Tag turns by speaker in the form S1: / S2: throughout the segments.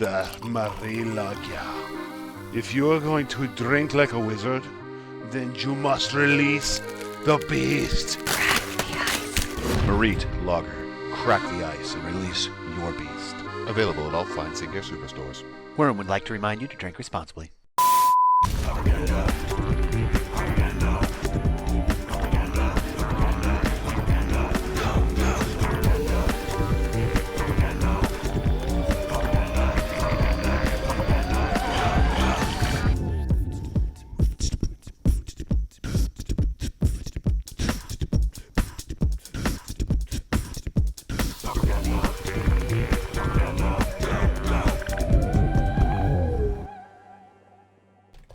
S1: the Marilagya. If you are going to drink like a wizard, then you must release the beast.
S2: Marit Lager. Crack the ice and release your beast. Available at all fine Sinclair superstores.
S3: Worm would like to remind you to drink responsibly.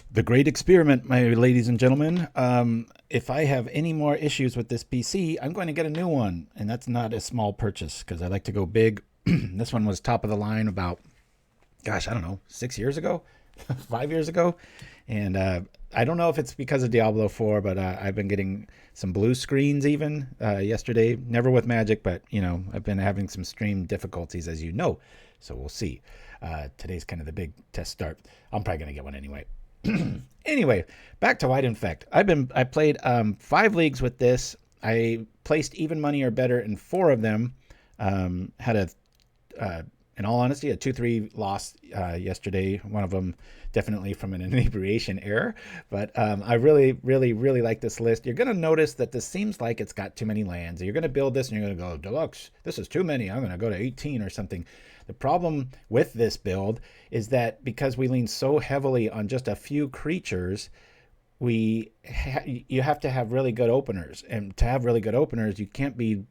S4: The great experiment, my ladies and gentlemen. If I have any more issues with this PC, I'm going to get a new one. And that's not a small purchase because I like to go big. This one was top of the line about, gosh, I don't know, 6 years ago, 5 years ago. And I don't know if it's because of Diablo 4, but I've been getting some blue screens even yesterday. Never with Magic, but, you know, I've been having some stream difficulties, as you know. So we'll see. Today's kind of the big test start. I'm probably going to get one anyway. Anyway, back to WINfect. I played 5 leagues with this. I placed even money or better in 4 of them. Had in all honesty, a 2-3 loss yesterday. One of them definitely from an inebriation error. But I really like this list. You're going to notice that this seems like it's got too many lands. You're going to build this and you're going to go, Deluxe, this is too many. I'm going to go to 18 or something. The problem with this build is that because we lean so heavily on just a few creatures, you have to have really good openers. And to have really good openers, you can't be,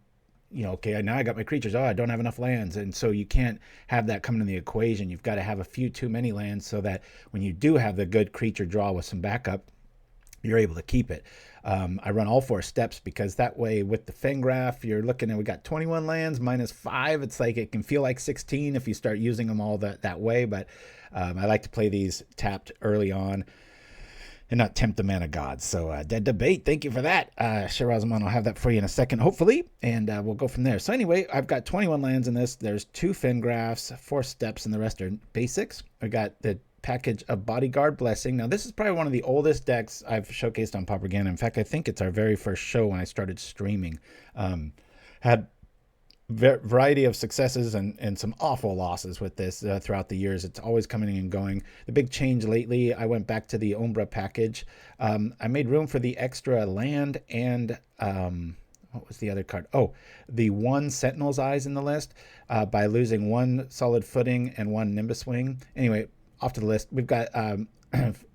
S4: you know, okay, now I got my creatures. Oh, I don't have enough lands. And so you can't have that come into the equation. You've got to have a few too many lands so that when you do have the good creature draw with some backup, you're able to keep it. I run all 4 steps because that way with the Fengraf, you're looking at, we got 21 lands minus 5. It's like, it can feel like 16 if you start using them all that way. But I like to play these tapped early on and not tempt the mana gods. So Dead Debate, thank you for that. Shirazman, I'll have that for you in a second, hopefully. And we'll go from there. So anyway, I've got 21 lands in this. There's 2 Fengrafs, 4 steps, and the rest are basics. I got the package of Bodyguard Blessing. Now, this is probably one of the oldest decks I've showcased on Pauper. In fact, I think it's our very first show when I started streaming. Had variety of successes and some awful losses with this throughout the years. It's always coming and going. The big change lately, I went back to the Umbra package. I made room for the extra land and what was the other card? Oh, the 1 Sentinel's Eyes in the list by losing 1 Solid Footing and 1 Nimbus Wing. Anyway, off to the list. We've got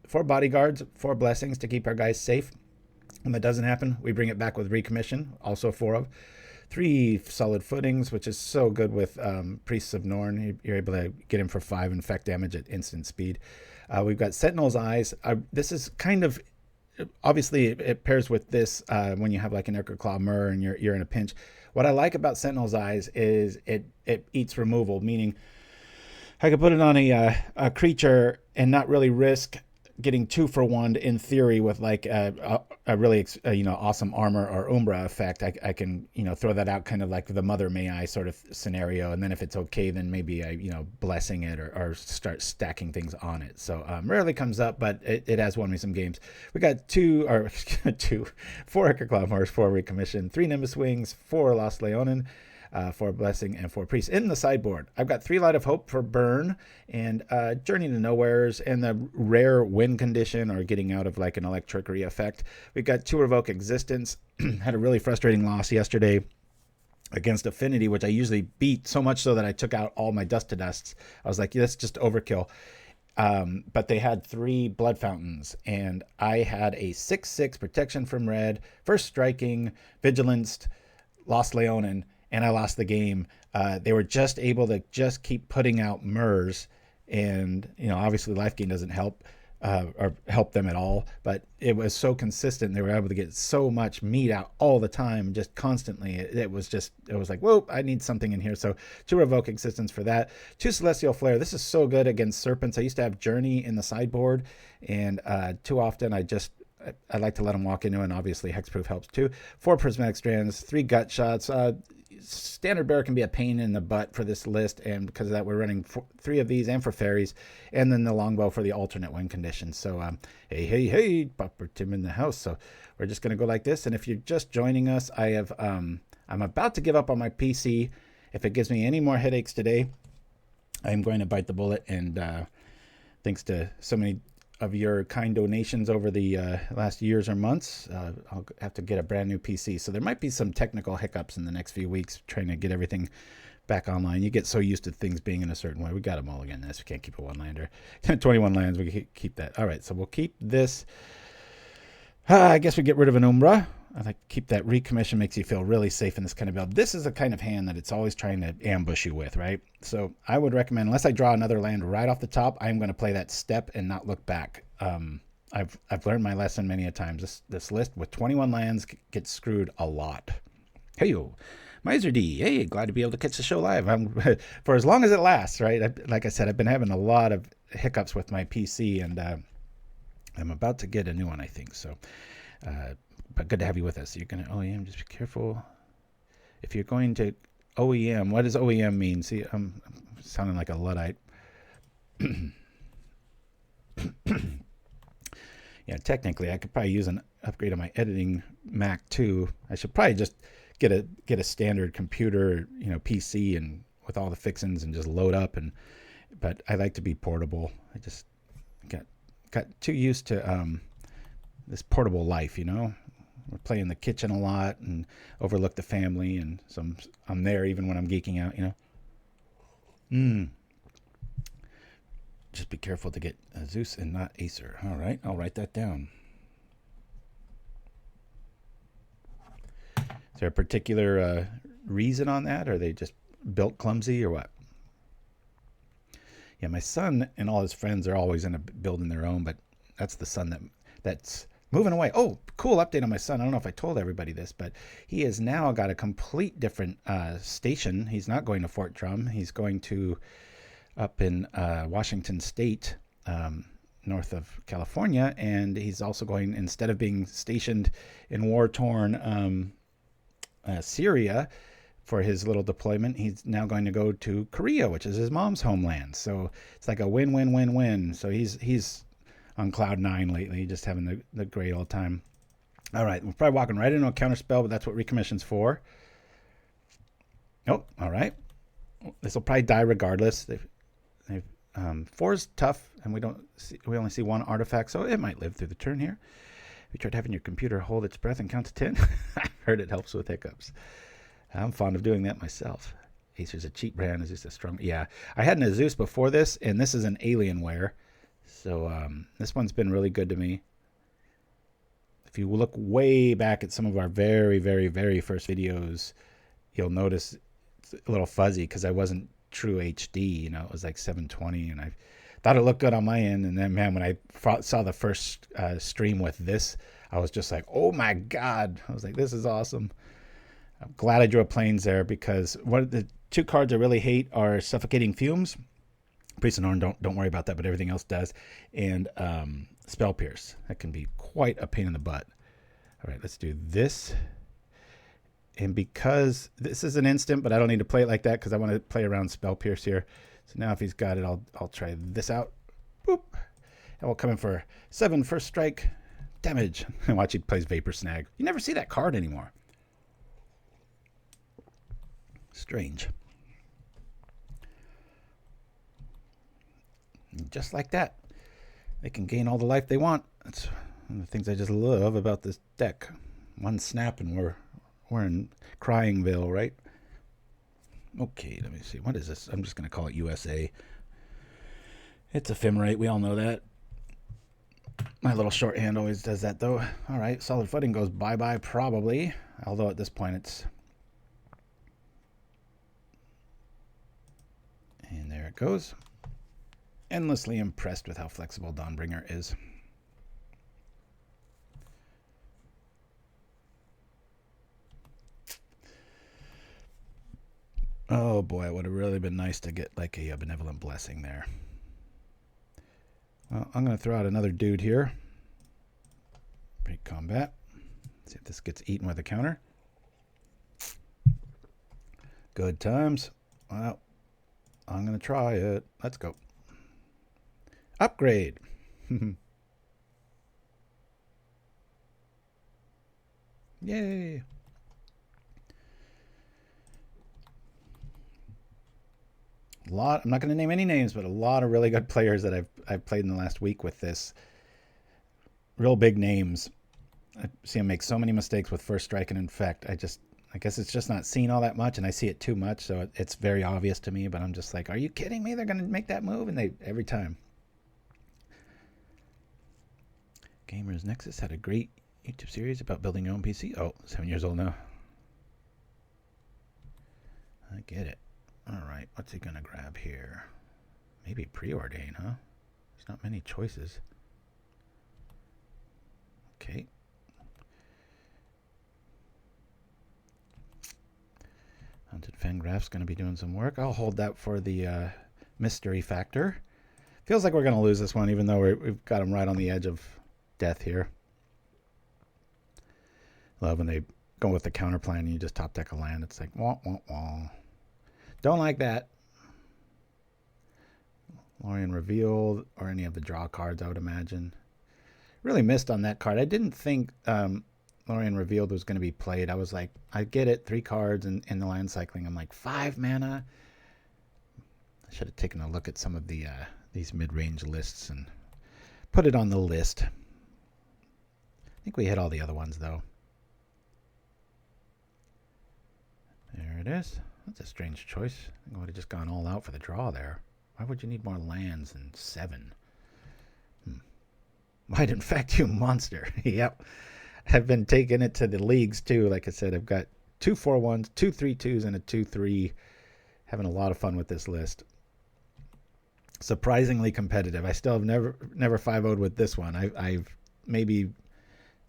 S4: 4 bodyguards, 4 blessings to keep our guys safe. When that doesn't happen, we bring it back with Recommission, also 4 of. 3 solid footings, which is so good with Priests of Norn. You're able to get him for 5 infect damage at instant speed. We've got Sentinel's Eyes. This is kind of, obviously it pairs with this when you have like an Ichorclaw Myr and you're in a pinch. What I like about Sentinel's Eyes is it eats removal, meaning I could put it on a creature and not really risk getting 2 for 1 in theory with like a really awesome armor or Umbra effect. I can throw that out kind of like the Mother May I sort of scenario, and then if it's okay, then maybe I blessing it or start stacking things on it. So rarely comes up, but it has won me some games. We got 4 Ichorclaw Myrs, 4 Recommission, 3 Nimbus Wings, 4 Lost Leonin, 4 Blessing, and 4 Priests. In the sideboard, I've got 3 Light of Hope for burn, and Journey to Nowheres, and the rare win condition, or getting out of like an electricity effect. We've got 2 Revoke Existence. Had a really frustrating loss yesterday against Affinity, which I usually beat so much so that I took out all my Dust to Dusts. I was like, that's just overkill. But they had 3 Blood Fountains, and I had a 6/6 protection from red, first striking, vigilance, Lost Leonin, and I lost the game. They were just able to just keep putting out Myrs, and obviously life gain doesn't help or help them at all, but it was so consistent. They were able to get so much meat out all the time, just constantly. It was like, whoa, I need something in here. So 2 Revoke Existence for that. 2 Celestial Flare. This is so good against Serpents. I used to have Journey in the sideboard, and too often I just I like to let them walk into it, and obviously hexproof helps too. 4 Prismatic Strands, 3 gut shots. Standard bearer can be a pain in the butt for this list, and because of that we're running 3 of these and for fairies, and then the longbow for the alternate win conditions. So hey, Pauper Tim in the house. So we're just going to go like this, and if you're just joining us, I'm about to give up on my PC. If it gives me any more headaches today, I'm going to bite the bullet, and thanks to so many of your kind donations over the last years or months, I'll have to get a brand new PC. So there might be some technical hiccups in the next few weeks trying to get everything back online. You get so used to things being in a certain way. We got them all again. This we can't keep a 1-lander. 21 lands, we keep that. All right, so we'll keep this. I guess we get rid of an Umbra. I like to keep that. Recommission makes you feel really safe in this kind of build. This is the kind of hand that it's always trying to ambush you with, right? So I would recommend, unless I draw another land right off the top, I'm going to play that step and not look back. I've learned my lesson many a times. This list with 21 lands gets screwed a lot. Hey-yo, Miser D. Hey, glad to be able to catch the show live. For as long as it lasts, right? Like I said, I've been having a lot of hiccups with my PC, and I'm about to get a new one, I think. So, but good to have you with us. You're going to OEM, just be careful. If you're going to OEM, what does OEM mean? See, I'm sounding like a Luddite. Yeah, technically, I could probably use an upgrade on my editing Mac too. I should probably just get a standard computer, PC, and with all the fixins, and just load up. But I like to be portable. I just got too used to this portable life, We play in the kitchen a lot and overlook the family, and so I'm there even when I'm geeking out, Just be careful to get Zeus and not Acer. All right, I'll write that down. Is there a particular reason on that? Or are they just built clumsy or what? Yeah, my son and all his friends are always in a building their own, but that's the son that's moving away. Oh, cool update on my son. I don't know if I told everybody this, but he has now got a complete different station. He's not going to Fort Drum. He's going to up in Washington State, north of California, and he's also going, instead of being stationed in war-torn Syria for his little deployment, he's now going to go to Korea, which is his mom's homeland. So it's like a win-win-win-win. So he's on cloud 9 lately, just having the great old time. All right, we're probably walking right into a counterspell, but that's what Recommission's for. Oh, all right. This will probably die regardless. 4's tough, and we only see 1 artifact, so it might live through the turn here. Have you tried having your computer hold its breath and count to 10? I've heard it helps with hiccups. I'm fond of doing that myself. Acer's a cheap brand. Is just a strong... Yeah, I had an Azus before this, and this is an Alienware. So this one's been really good to me. If you look way back at some of our very, very, very first videos, you'll notice it's a little fuzzy because I wasn't true HD. It was like 720, and I thought it looked good on my end. And then, man, when I saw the first stream with this, I was just like, oh my God. I was like, this is awesome. I'm glad I drew a Plains there, because one of the 2 cards I really hate are Suffocating Fumes. Priests of Norn, don't worry about that, but everything else does. And Spell Pierce. That can be quite a pain in the butt. All right, let's do this. And because this is an instant, but I don't need to play it like that because I want to play around Spell Pierce here. So now if he's got it, I'll try this out. Boop. And we'll come in for 7 first strike damage. And watch, he plays Vapor Snag. You never see that card anymore. Strange. And just like that, they can gain all the life they want. That's one of the things I just love about this deck. 1 snap and we're in Cryingville, right? Okay, let me see. What is this? I'm just going to call it USA. It's ephemerate. We all know that. My little shorthand always does that, though. All right, Solid Footing goes bye-bye, probably. Although at this point it's... And there it goes. Endlessly impressed with how flexible Dawnbringer is. Oh boy, it would have really been nice to get like a Benevolent Blessing there. Well, I'm going to throw out another dude here. Pre-combat. See if this gets eaten with a counter. Good times. Well, I'm going to try it. Let's go. Upgrade. Yay. I'm not going to name any names, but a lot of really good players that I've played in the last week with this. Real big names. I see them make so many mistakes with First Strike and Infect. I guess it's just not seen all that much, and I see it too much, so it's very obvious to me, but I'm just like, are you kidding me? They're going to make that move? And they every time. Gamers Nexus had a great YouTube series about building your own PC. Oh, 7 years old now. I get it. All right, what's he going to grab here? Maybe Preordain, huh? There's not many choices. Okay. Haunted Fengraf's going to be doing some work. I'll hold that for the mystery factor. Feels like we're going to lose this one, even though we've got him right on the edge of death here. Love when they go with the counter plan and you just top deck a land. It's like, wah, wah, wah. Don't like that. Lorien Revealed, or any of the draw cards, I would imagine. Really missed on that card. I didn't think Lorien Revealed was going to be played. I was like, I get it, 3 cards in the land cycling. I'm like, 5 mana? I should have taken a look at some of the these mid-range lists and put it on the list. I think we hit all the other ones, though. There it is. That's a strange choice. I think I would have just gone all out for the draw there. Why would you need more lands than 7? Why'd infect you, monster? Yep. I've been taking it to the leagues, too. Like I said, I've got 2 4-1s, 2 3-2s, and a 2-3. Having a lot of fun with this list. Surprisingly competitive. I still have never 5-0'd with this one. I've maybe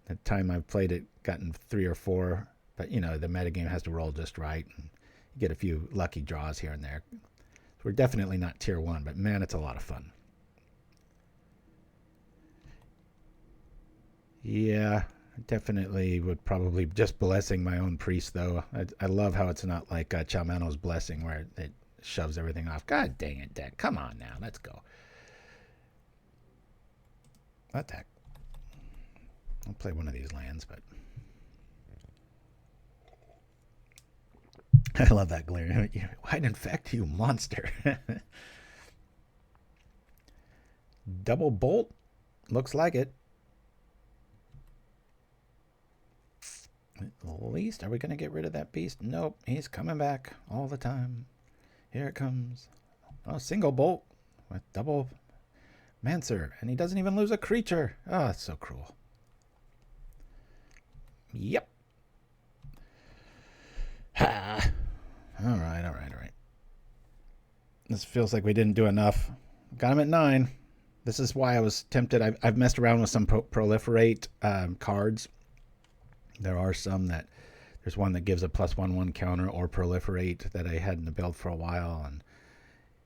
S4: the time I've played it gotten 3 or 4, but you know the metagame has to roll just right, and you get a few lucky draws here and there. So we're definitely not tier 1, but man, it's a lot of fun. Yeah, definitely would probably just blessing my own priest though. I love how it's not like Chalmano's blessing where it shoves everything off. God dang it, deck. Come on now, let's go. What the heck? I'll play one of these lands, but I love that glare. Why'd infect you, monster? Double bolt? Looks like it. At least, are we going to get rid of that beast? Nope, he's coming back all the time. Here it comes. Oh, single bolt with double Mancer, and he doesn't even lose a creature. Oh, it's so cruel. Yep. Ha. All right. This feels like we didn't do enough. Got him at 9. This is why I was tempted. I've messed around with some proliferate cards. There are some that, there's one that gives a +1/1 counter or proliferate that I had in the build for a while. And,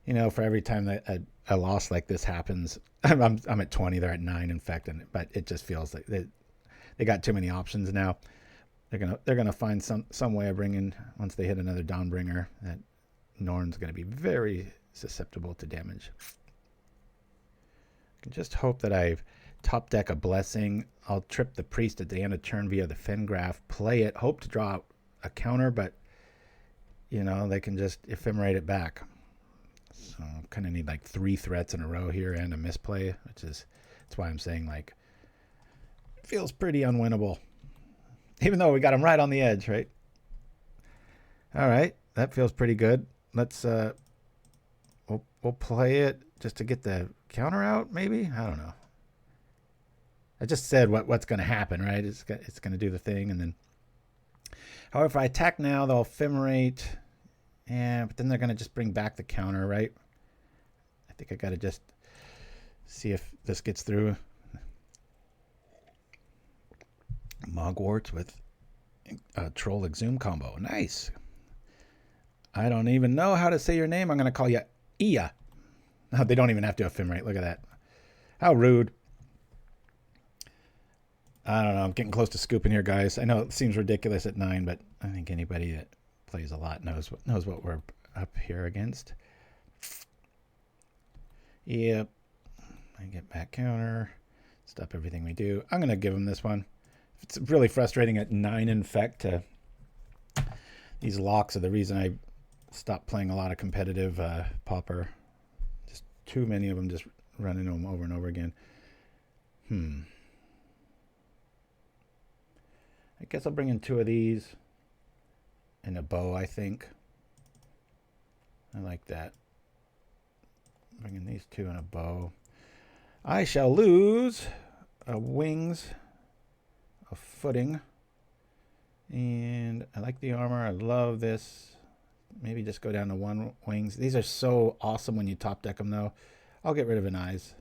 S4: you know, for every time that a loss like this happens, I'm at 20, they're at 9, in fact. But it just feels like they got too many options now. They're gonna find some way of bringing, once they hit another Dawnbringer, that Norn's going to be very susceptible to damage. I can just hope that I've top deck a Blessing. I'll trip the Priest at the end of turn via the Fengraf, play it, hope to draw a counter, but, you know, they can just ephemerate it back. So kind of need like 3 threats in a row here and a misplay, that's why I'm saying, like, it feels pretty unwinnable. Even though we got him right on the edge, right? All right, that feels pretty good. Let's we'll play it just to get the counter out, maybe? I don't know. I just said what's going to happen, right? It's going to do the thing, and then, however, if I attack now, they'll ephemerate, but then they're going to just bring back the counter, right? I think I got to just see if this gets through. Mogwarts with Troll Exhume combo. Nice. I don't even know how to say your name. I'm going to call you Ia. No, they don't even have to ephemerate. Look at that. How rude. I don't know. I'm getting close to scooping here, guys. I know it seems ridiculous at 9, but I think anybody that plays a lot knows what we're up here against. Yep. I get back counter. Stop everything we do. I'm going to give him this one. It's really frustrating at 9 Infect. These locks are the reason I stopped playing a lot of competitive Pauper. Just too many of them, just running them over and over again. I guess I'll bring in 2 of these and a bow, I think. I like that. Bring in these 2 and a bow. I shall lose wings, a footing, and I like the armor. I love this. Maybe just go down to 1 wings. These are so awesome when you top deck them, though. I'll get rid of an eyes.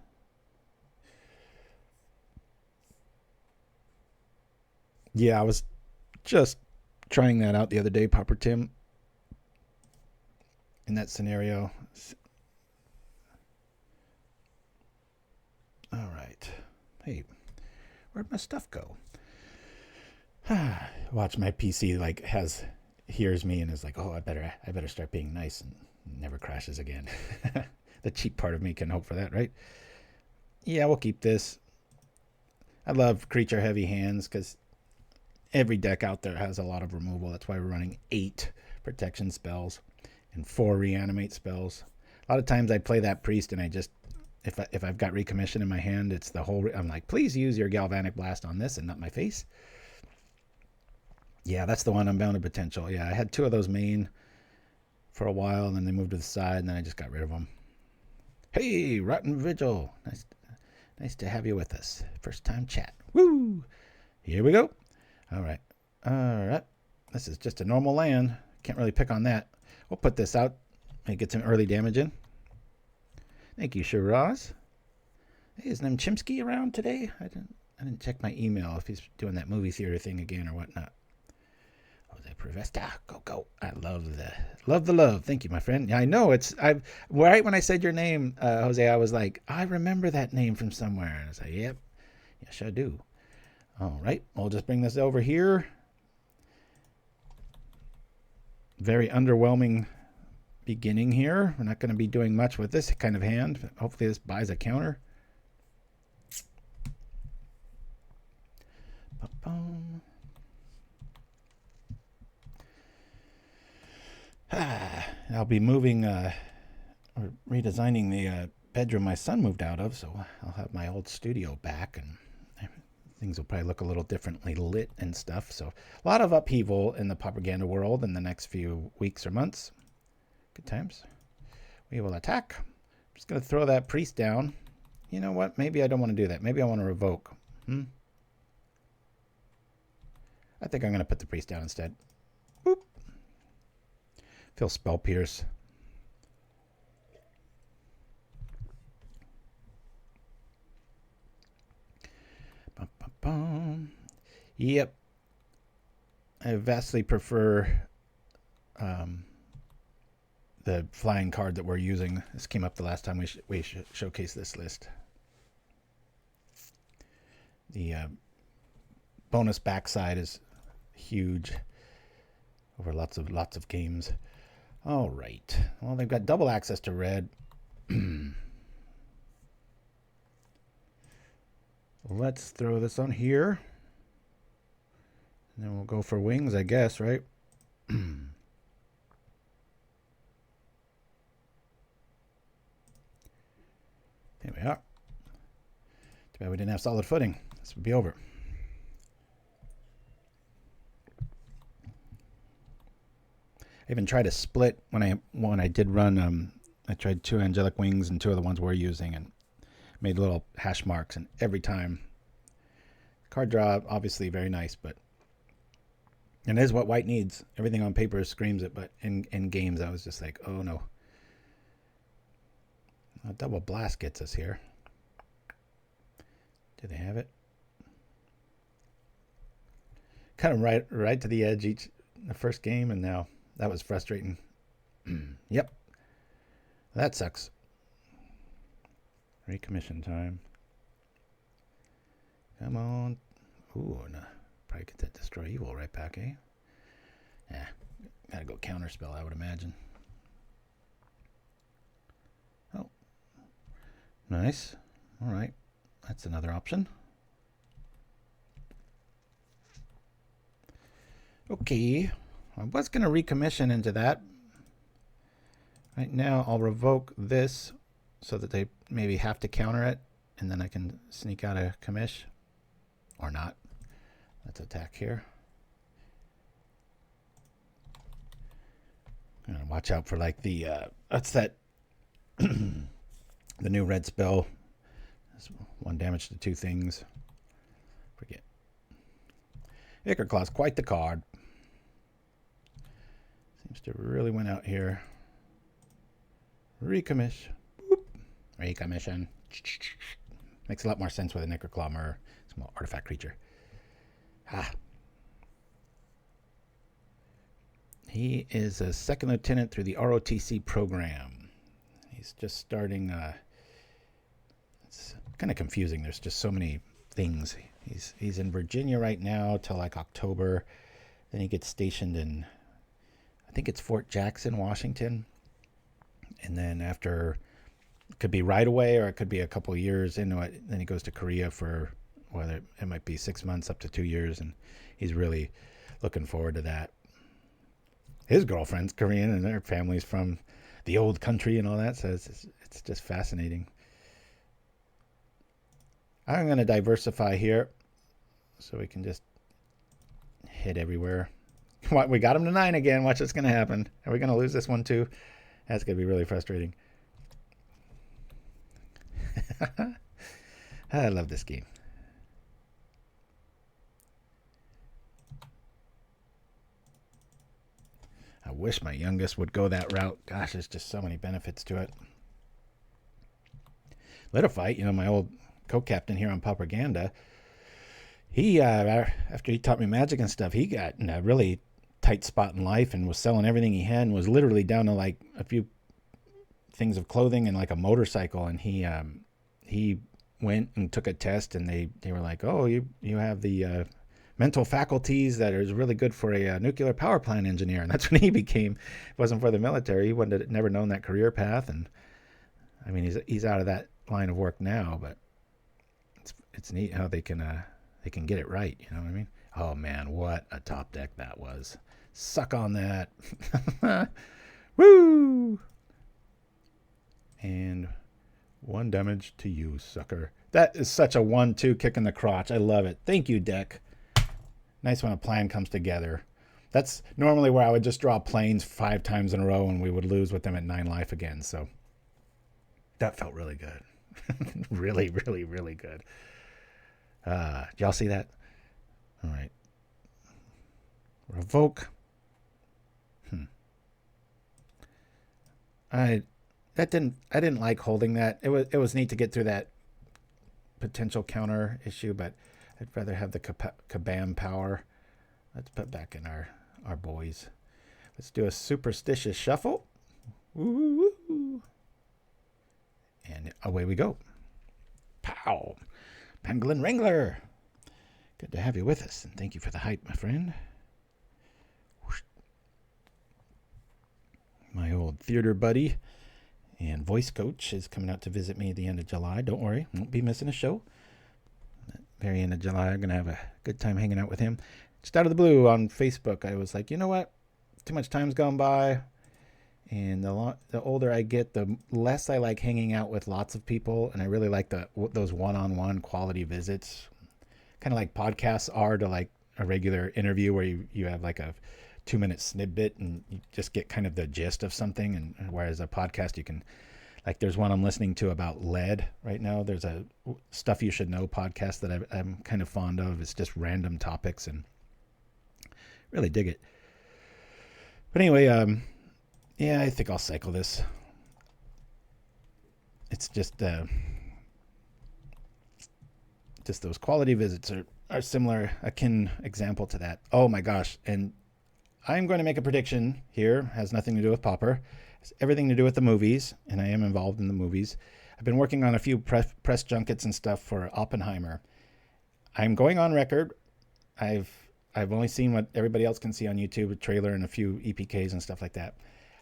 S4: Yeah, I was just trying that out the other day, Pauper Tim. In that scenario. All right. Hey, where'd my stuff go? Watch my PC hears me and is like, oh, I better start being nice, and never crashes again. The cheap part of me can hope for that, right? Yeah, we'll keep this. I love creature heavy hands because every deck out there has a lot of removal. That's why we're running 8 protection spells and 4 reanimate spells. A lot of times I play that priest and I just, if I've got Recommission in my hand, it's the whole, I'm like, please use your Galvanic Blast on this and not my face. Yeah, that's the one, Unbounded Potential. Yeah, I had 2 of those main for a while, and then they moved to the side, and then I just got rid of them. Hey, Rotten Vigil. Nice to have you with us. First time chat. Woo! Here we go. All right. This is just a normal land. Can't really pick on that. We'll put this out and get some early damage in. Thank you, Shiraz. Hey, is Chimpskey around today? I didn't check my email if he's doing that movie theater thing again or whatnot. Jose Prevesta, go. I love the love. Thank you, my friend. Yeah, I know right when I said your name, Jose, I was like, I remember that name from somewhere. And I was like, yep, yes, I do. All right, we'll just bring this over here. Very underwhelming beginning here. We're not going to be doing much with this kind of hand. Hopefully this buys a counter. Ba-boom. I'll be moving or redesigning the bedroom my son moved out of, so I'll have my old studio back, and things will probably look a little differently lit and stuff. So a lot of upheaval in the propaganda world in the next few weeks or months. Good times. We will attack. I'm just going to throw that priest down. You know what? Maybe I don't want to do that. Maybe I want to revoke. I think I'm going to put the priest down instead. Boop. Feel Spell Pierce. Bum, bum, bum. Yep. I vastly prefer the flying card that we're using. This came up the last time we showcased this list. The bonus backside is huge over lots of games. All right. Well, they've got double access to red. Let's throw this on here. And then we'll go for wings, I guess, right? There we are. Too bad we didn't have solid footing. This would be over. I even tried a split when I did run. I tried 2 angelic wings and 2 of the ones we're using, and made little hash marks. And every time, card draw obviously very nice, but and it is what white needs. Everything on paper screams it, but in games I was just like, oh no. A double blast gets us here. Do they have it? Kind of right to the edge the first game, and now. That was frustrating. Yep. That sucks. Recommission time. Come on. Ooh, no. Probably get that Destroy Evil right back, eh? Yeah. Gotta go counterspell, I would imagine. Oh. Nice. Alright. That's another option. Okay. I was going to recommission into that. Right now, I'll revoke this so that they maybe have to counter it, and then I can sneak out a commish. Or not. Let's attack here. I'm going to watch out for like the, what's that? The new red spell. It's 1 damage to 2 things. Forget. Ichorclaw's quite the card. Seems to really went out here. Recommish. Boop. Recommission. Makes a lot more sense with an Ichorclaw Myr. Small artifact creature. Ha. He is a second lieutenant through the ROTC program. He's just starting. It's kind of confusing. There's just so many things. He's in Virginia right now till like October. Then he gets stationed in, I think it's Fort Jackson, Washington. And then after, it could be right away or it could be a couple of years into it. Then he goes to Korea for, whether it might be 6 months up to 2 years. And he's really looking forward to that. His girlfriend's Korean and their family's from the old country and all that. So it's just fascinating. I'm going to diversify here so we can just hit everywhere. We got him to 9 again. Watch what's going to happen. Are we going to lose this one too? That's going to be really frustrating. I love this game. I wish my youngest would go that route. Gosh, there's just so many benefits to it. Litterfight, my old co-captain here on Propaganda, he, after he taught me magic and stuff, he got in a really tight spot in life and was selling everything he had and was literally down to like a few things of clothing and like a motorcycle. And he went and took a test and they were like, oh, you have the mental faculties that is really good for a nuclear power plant engineer. And that's when he became, it wasn't for the military. He wouldn't have never known that career path. And I mean, he's out of that line of work now, but it's neat how they can get it right. You know what I mean? Oh man, what a top deck that was. Suck on that. Woo! And 1 damage to you, sucker. That is such a 1-2 kick in the crotch. I love it. Thank you, deck. Nice when a plan comes together. That's normally where I would just draw planes 5 times in a row and we would lose with them at 9 life again. So that felt really good. Really, really, really good. Did y'all see that? All right. Revoke. I didn't like holding that. It was neat to get through that potential counter issue, but I'd rather have the kabam power. Let's put back in our boys. Let's do a superstitious shuffle. Woo-woo-woo. And away we go. Pow! Pangolin Wrangler. Good to have you with us, and thank you for the hype, my friend. Whoosh. My old theater buddy and voice coach is coming out to visit me at the end of July. Don't worry, won't be missing a show. At the very end of July, I'm going to have a good time hanging out with him. Just out of the blue on Facebook, I was like, you know what? Too much time's gone by. And the older I get, the less I like hanging out with lots of people. And I really like those one-on-one quality visits. Kind of like podcasts are to like a regular interview where you have like a 2-minute snippet and you just get kind of the gist of something. And whereas a podcast, you can, like there's one I'm listening to about lead right now. There's a Stuff You Should Know podcast that I'm kind of fond of. It's just random topics and really dig it. But anyway, yeah, I think I'll cycle this. It's just those quality visits are similar, akin example to that. Oh my gosh. And I'm going to make a prediction here. Has nothing to do with Pauper. Has everything to do with the movies, and I am involved in the movies. I've been working on a few press junkets and stuff for Oppenheimer. I'm going on record I've only seen what everybody else can see on YouTube, a trailer and a few EPKs and stuff like that.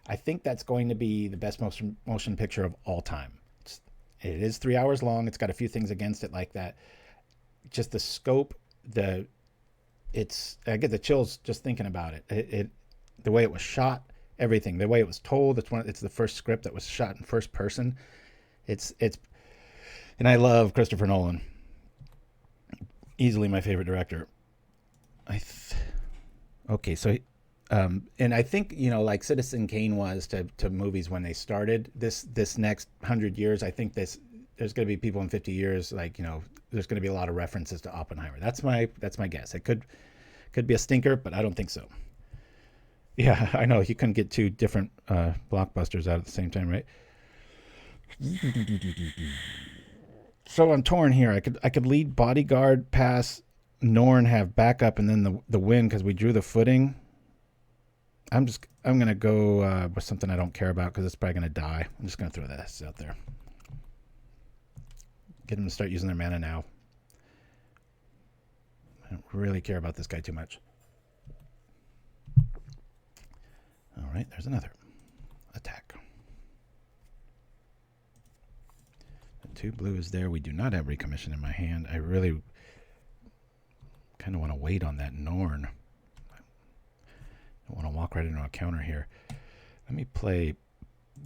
S4: I think that's going to be the best motion picture of all time. It is 3 hours long. It's got a few things against it like that. Just the scope, I get the chills just thinking about it. The way it was shot, everything, the way it was told. It's the first script that was shot in first person. And I love Christopher Nolan. Easily my favorite director. Okay, so and I think, you know, like Citizen Kane was to movies when they started, this next 100 years, I think there's going to be people in 50 years, like, you know, there's going to be a lot of references to Oppenheimer. That's my guess. It could be a stinker, but I don't think so. Yeah, I know you couldn't get two different blockbusters out at the same time, right? So I'm torn here. I could lead Bodyguard past Norn, have backup, and then the win because we drew the footing. I'm gonna go with something I don't care about because it's probably gonna die. I'm just gonna throw this out there. Get them to start using their mana now. I don't really care about this guy too much. All right, there's another attack. The 2 blue is there. We do not have Recommission in my hand. I really kind of want to wait on that Norn. I want to walk right into a counter here. Let me play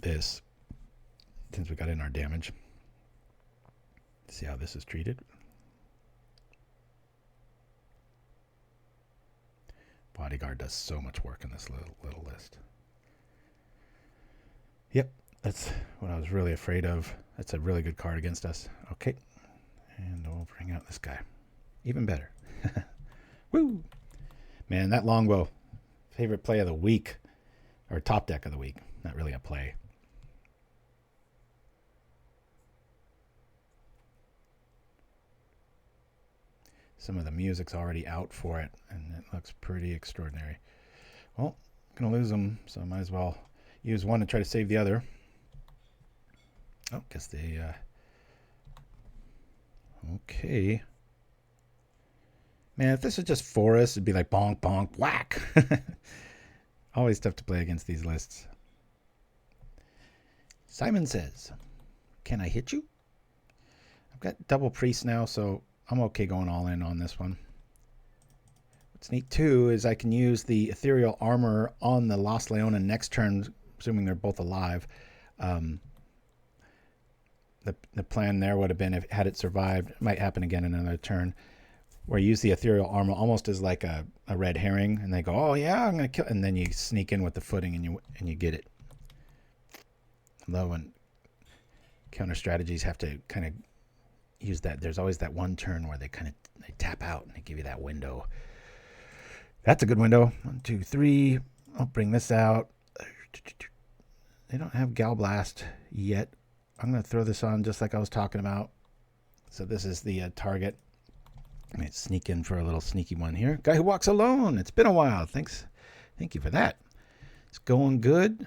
S4: this since we got in our damage. See how this is treated. Bodyguard does so much work in this little list. Yep, that's what I was really afraid of. That's a really good card against us. Okay, and we'll bring out this guy. Even better. Woo! Man, that Longbow. Favorite play of the week. Or top deck of the week. Not really a play. Some of the music's already out for it, and it looks pretty extraordinary. Well, I'm going to lose them, so I might as well use one to try to save the other. Oh, guess they... Okay. Man, if this was just Forest, it'd be like bonk, bonk, whack. Always tough to play against these lists. Simon says, can I hit you? I've got double priest now, so I'm okay going all in on this one. What's neat too is I can use the Ethereal Armor on the Lost Leonin next turn, assuming they're both alive. The plan there would have been, had it survived, it might happen again in another turn, where you use the Ethereal Armor almost as like a red herring, and they go, oh yeah, I'm going to kill, and then you sneak in with the footing and you get it. Although when counter strategies have to kind of use that, there's always that one turn where they tap out and they give you that window. That's a good window. 1, 2, 3. I'll bring this out. They don't have Galblast yet. I'm going to throw this on just like I was talking about. So this is the target. I might sneak in for a little sneaky one here. Guy who walks alone. It's been a while. Thanks. Thank you for that. It's going good.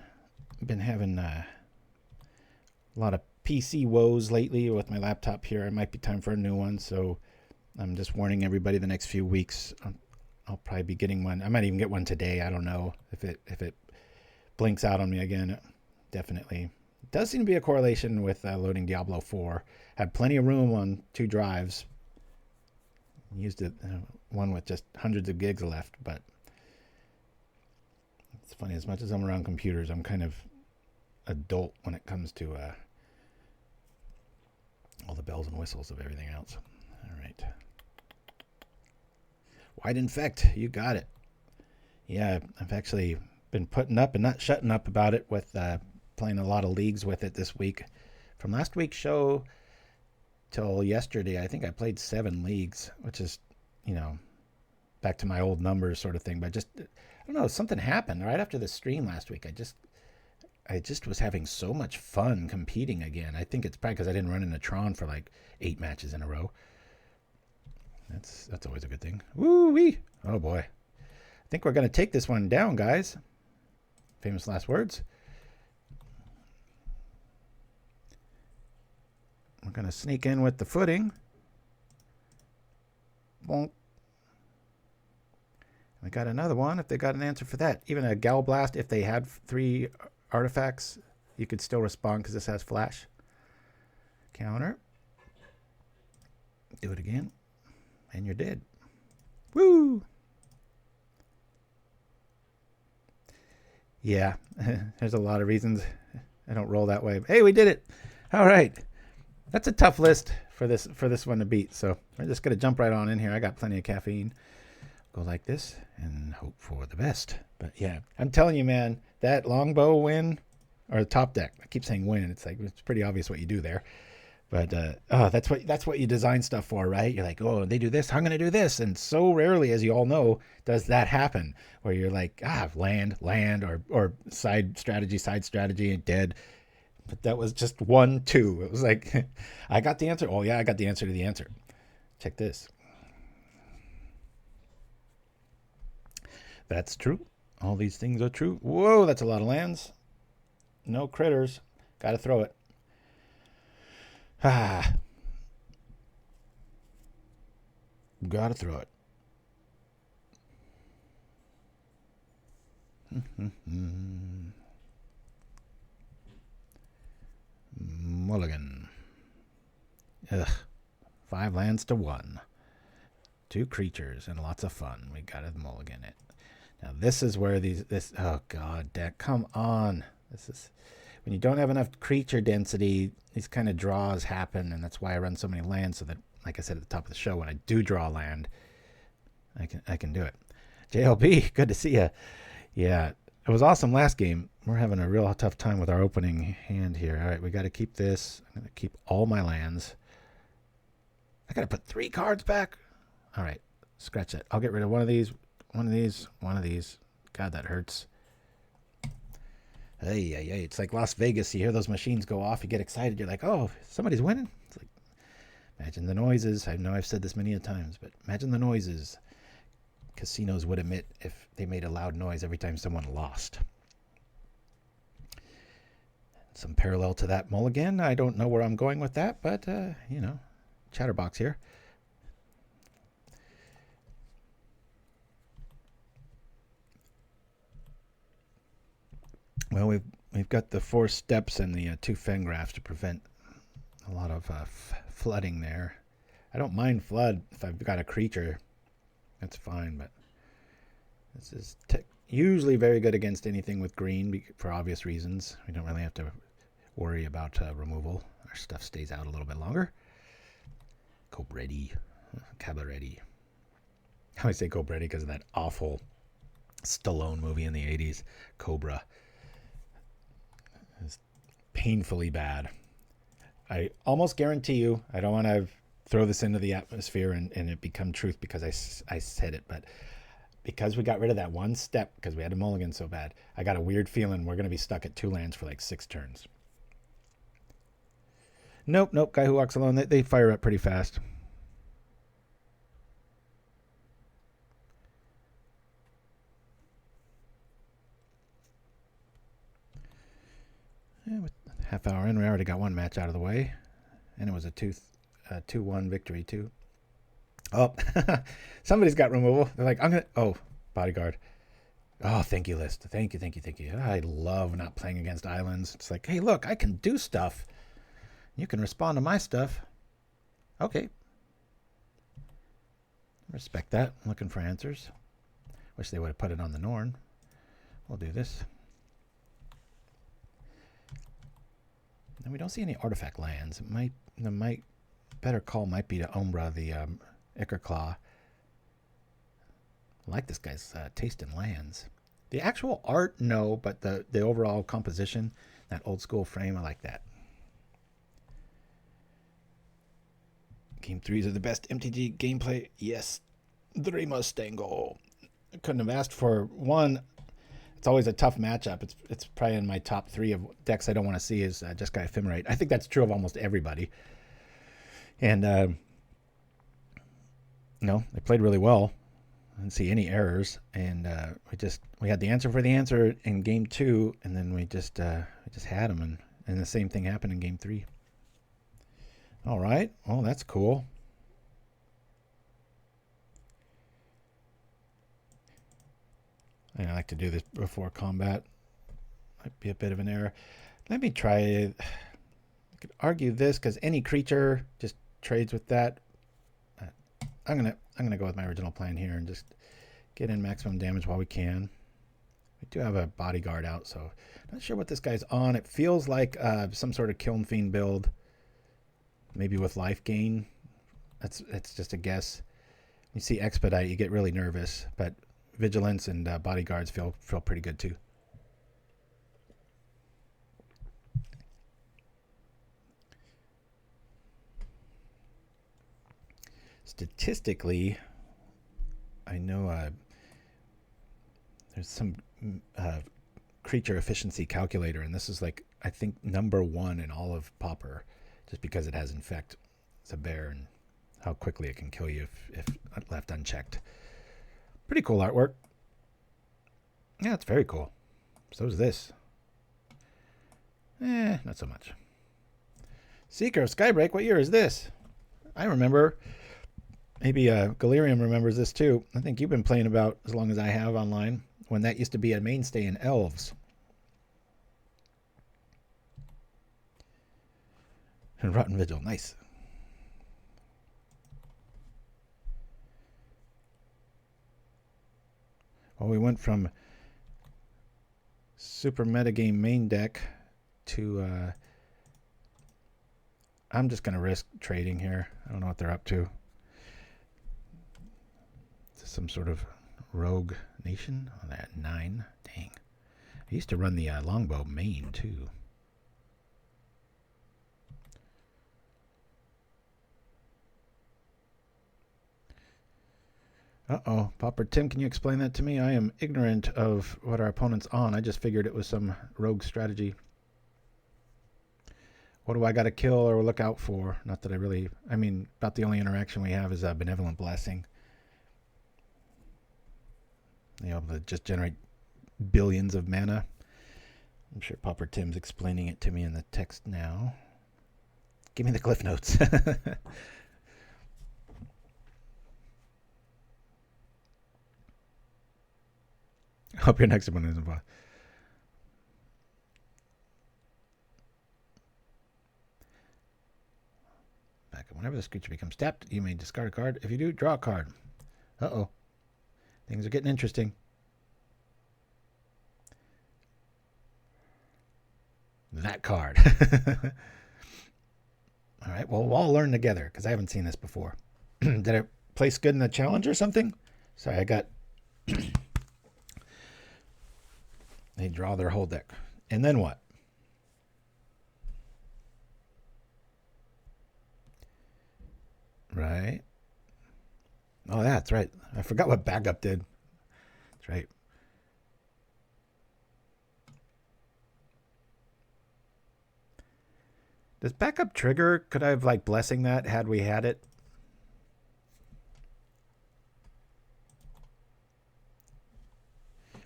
S4: I've been having a lot of PC woes lately with my laptop here. It might be time for a new one. So I'm just warning everybody the next few weeks. I'll probably be getting one. I might even get one today. I don't know if it blinks out on me again. Definitely. It does seem to be a correlation with loading Diablo 4. Had plenty of room on 2 drives. Used it one with just hundreds of gigs left, but it's funny, as much as I'm around computers, I'm kind of adult when it comes to all the bells and whistles of everything else. All right. WINfect, you got it. Yeah, I've actually been putting up and not shutting up about it with playing a lot of leagues with it this week. From last week's show till yesterday, I think I played 7 leagues, which is, you know, back to my old numbers sort of thing. But just, I don't know, something happened right after the stream last week. I just was having so much fun competing again. I think it's probably because I didn't run into Tron for like 8 matches in a row. That's always a good thing. Woo-wee! Oh boy. I think we're going to take this one down, guys. Famous last words. We're going to sneak in with the footing. Bonk. We got another one if they got an answer for that. Even a Gal Blast, if they had 3 artifacts, you could still respond because this has flash. Counter. Do it again. And you're dead. Woo! Yeah, there's a lot of reasons I don't roll that way. Hey, we did it. All right. That's a tough list for this one to beat. So we're just going to jump right on in here. I got plenty of caffeine. Go like this and hope for the best. But yeah, I'm telling you, man, that longbow win or the top deck. I keep saying win. It's like it's pretty obvious what you do there. But that's what you design stuff for, right? You're like, oh, they do this, I'm going to do this. And so rarely, as you all know, does that happen where you're like, land, or side strategy, and dead. But that was just 1, 2. It was like, I got the answer. Oh, yeah, I got the answer to the answer. Check this. That's true. All these things are true. Whoa, that's a lot of lands. No critters. Got to throw it. Gotta throw it. Mulligan. Ugh. 5 lands to 1. 2 creatures and lots of fun. We gotta mulligan it. Now this is where oh god, deck, come on. This is when you don't have enough creature density, these kind of draws happen, and that's why I run so many lands, so that, like I said at the top of the show, when I do draw land, I can do it. JLB, good to see you. Yeah, it was awesome last game. We're having a real tough time with our opening hand here. All right, we got to keep this. I'm going to keep all my lands. I got to put 3 cards back. All right, scratch that. I'll get rid of one of these, one of these, one of these. God, that hurts. Hey, it's like Las Vegas. You hear those machines go off, you get excited. You're like, oh, somebody's winning. It's like, imagine the noises. I know I've said this many times, but imagine the noises casinos would emit if they made a loud noise every time someone lost. Some parallel to that mulligan. I don't know where I'm going with that, but, chatterbox here. Well, we've got the 4 steps and the 2 Fengrafs to prevent a lot of flooding there. I don't mind flood if I've got a creature. That's fine, but this is usually very good against anything with green for obvious reasons. We don't really have to worry about removal. Our stuff stays out a little bit longer. Cobretti. Cabaretti. I always say Cobretti because of that awful Stallone movie in the 80s, Cobra. It's painfully bad. I almost guarantee you, I don't want to throw this into the atmosphere and it become truth because I said it, but because we got rid of that 1 step because we had a mulligan so bad, I got a weird feeling we're going to be stuck at 2 lands for like 6 turns. Nope. Guy who walks alone, they fire up pretty fast. Yeah, with half hour in, we already got 1 match out of the way, and it was a 2-1 victory too. Oh, somebody's got removal. They're like, Bodyguard. Oh, thank you, list. Thank you. I love not playing against islands. It's like, hey, look, I can do stuff. You can respond to my stuff. Okay. Respect that. I'm looking for answers. Wish they would have put it on the Norn. We'll do this. And we don't see any artifact lands. The better call might be to Umbra, the Ichorclaw. I like this guy's taste in lands. The actual art, no, but the overall composition, that old school frame, I like that. Game 3s are the best MTG gameplay. Yes, the Mustango. I couldn't have asked for one. It's always a tough matchup. It's probably in my top 3 of decks I don't want to see is Jeskai Ephemerate. I think that's true of almost everybody. And, they played really well. I didn't see any errors. And we had the answer for the answer in game 2, and then we just had them. And the same thing happened in game 3. All right. Well, that's cool. And I like to do this before combat. Might be a bit of an error. Let me try it. I could argue this because any creature just trades with that. I'm gonna go with my original plan here and just get in maximum damage while we can. We do have a bodyguard out, so not sure what this guy's on. It feels like some sort of Kiln Fiend build, maybe with life gain. That's just a guess. You see Expedite, you get really nervous, but Vigilance and Bodyguards feel pretty good too. Statistically, I know there's some creature efficiency calculator, and this is like, I think, #1 in all of Pauper, just because it has Infect. It's a bear, and how quickly it can kill you if left unchecked. Pretty cool artwork. Yeah, it's very cool. So is this. Not so much. Seeker of Skybreak, what year is this? I remember. Maybe Galerium remembers this too. I think you've been playing about as long as I have online, when that used to be a mainstay in Elves. And Rotten Vigil, nice. Well, we went from super metagame main deck to I'm just going to risk trading here. I don't know what they're up to. Some sort of rogue nation on that 9. Dang. I used to run the longbow main too. Uh-oh. Pauper Tim, can you explain that to me? I am ignorant of what our opponent's on. I just figured it was some rogue strategy. What do I got to kill or look out for? Not that I really... I mean, about the only interaction we have is a Benevolent Blessing. You know, to just generate billions of mana. I'm sure Pauper Tim's explaining it to me in the text now. Give me the cliff notes. Hope your next one isn't fun. Back up. Whenever this creature becomes tapped, you may discard a card. If you do, draw a card. Uh-oh. Things are getting interesting. That card. All right, well, we'll all learn together because I haven't seen this before. Did it place good in the challenge or something? Sorry, I got... They draw their whole deck. And then what? Right. Oh, that's right. I forgot what backup did. That's right. Does backup trigger? Could I have like blessing that had we had it?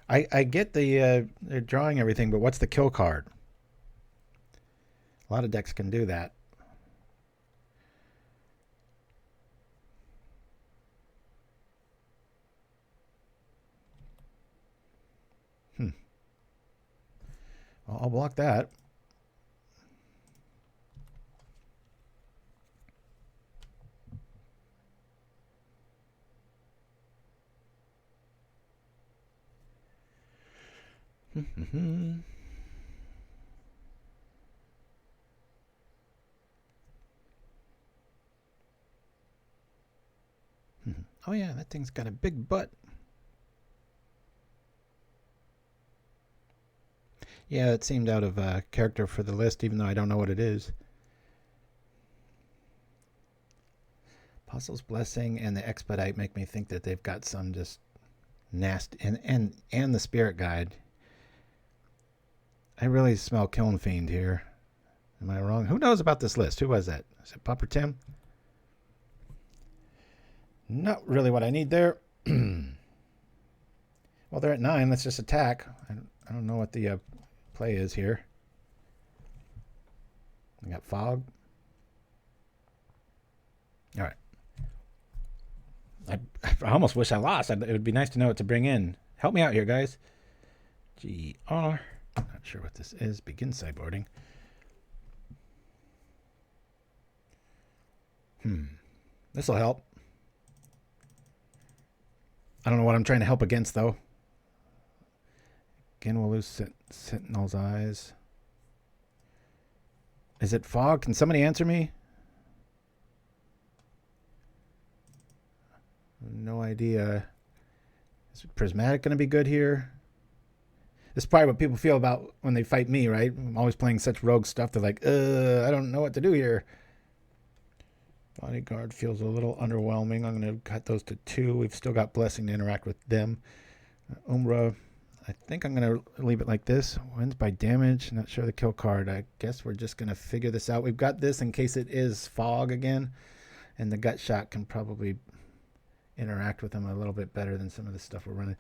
S4: I get the they're drawing everything, but what's the kill card? A lot of decks can do that. Well, I'll block that. Oh yeah, that thing's got a big butt. Yeah, it seemed out of character for the list, even though I don't know what it is. Apostle's Blessing and the Expedite make me think that they've got some just nasty... And the Spirit Guide. I really smell Kiln Fiend here. Am I wrong? Who knows about this list? Who was that? Is it Pauper Tim? Not really what I need there. Well, they're at 9. Let's just attack. I don't know what the play is here. I got Fog. All right. I almost wish I lost. It would be nice to know what to bring in. Help me out here, guys. GR. Not sure what this is. Begin sideboarding. This will help. I don't know what I'm trying to help against, though. Again, we'll lose Sentinel's Eyes. Is it fog? Can somebody answer me? No idea. Is Prismatic going to be good here? This is probably what people feel about when they fight me, right? I'm always playing such rogue stuff. They're like, I don't know what to do here. Bodyguard feels a little underwhelming. I'm going to cut those to 2. We've still got Blessing to interact with them. Umbra, I think I'm going to leave it like this. Wins by damage. Not sure the kill card. I guess we're just going to figure this out. We've got this in case it is fog again. And the gut shot can probably interact with them a little bit better than some of the stuff we're running.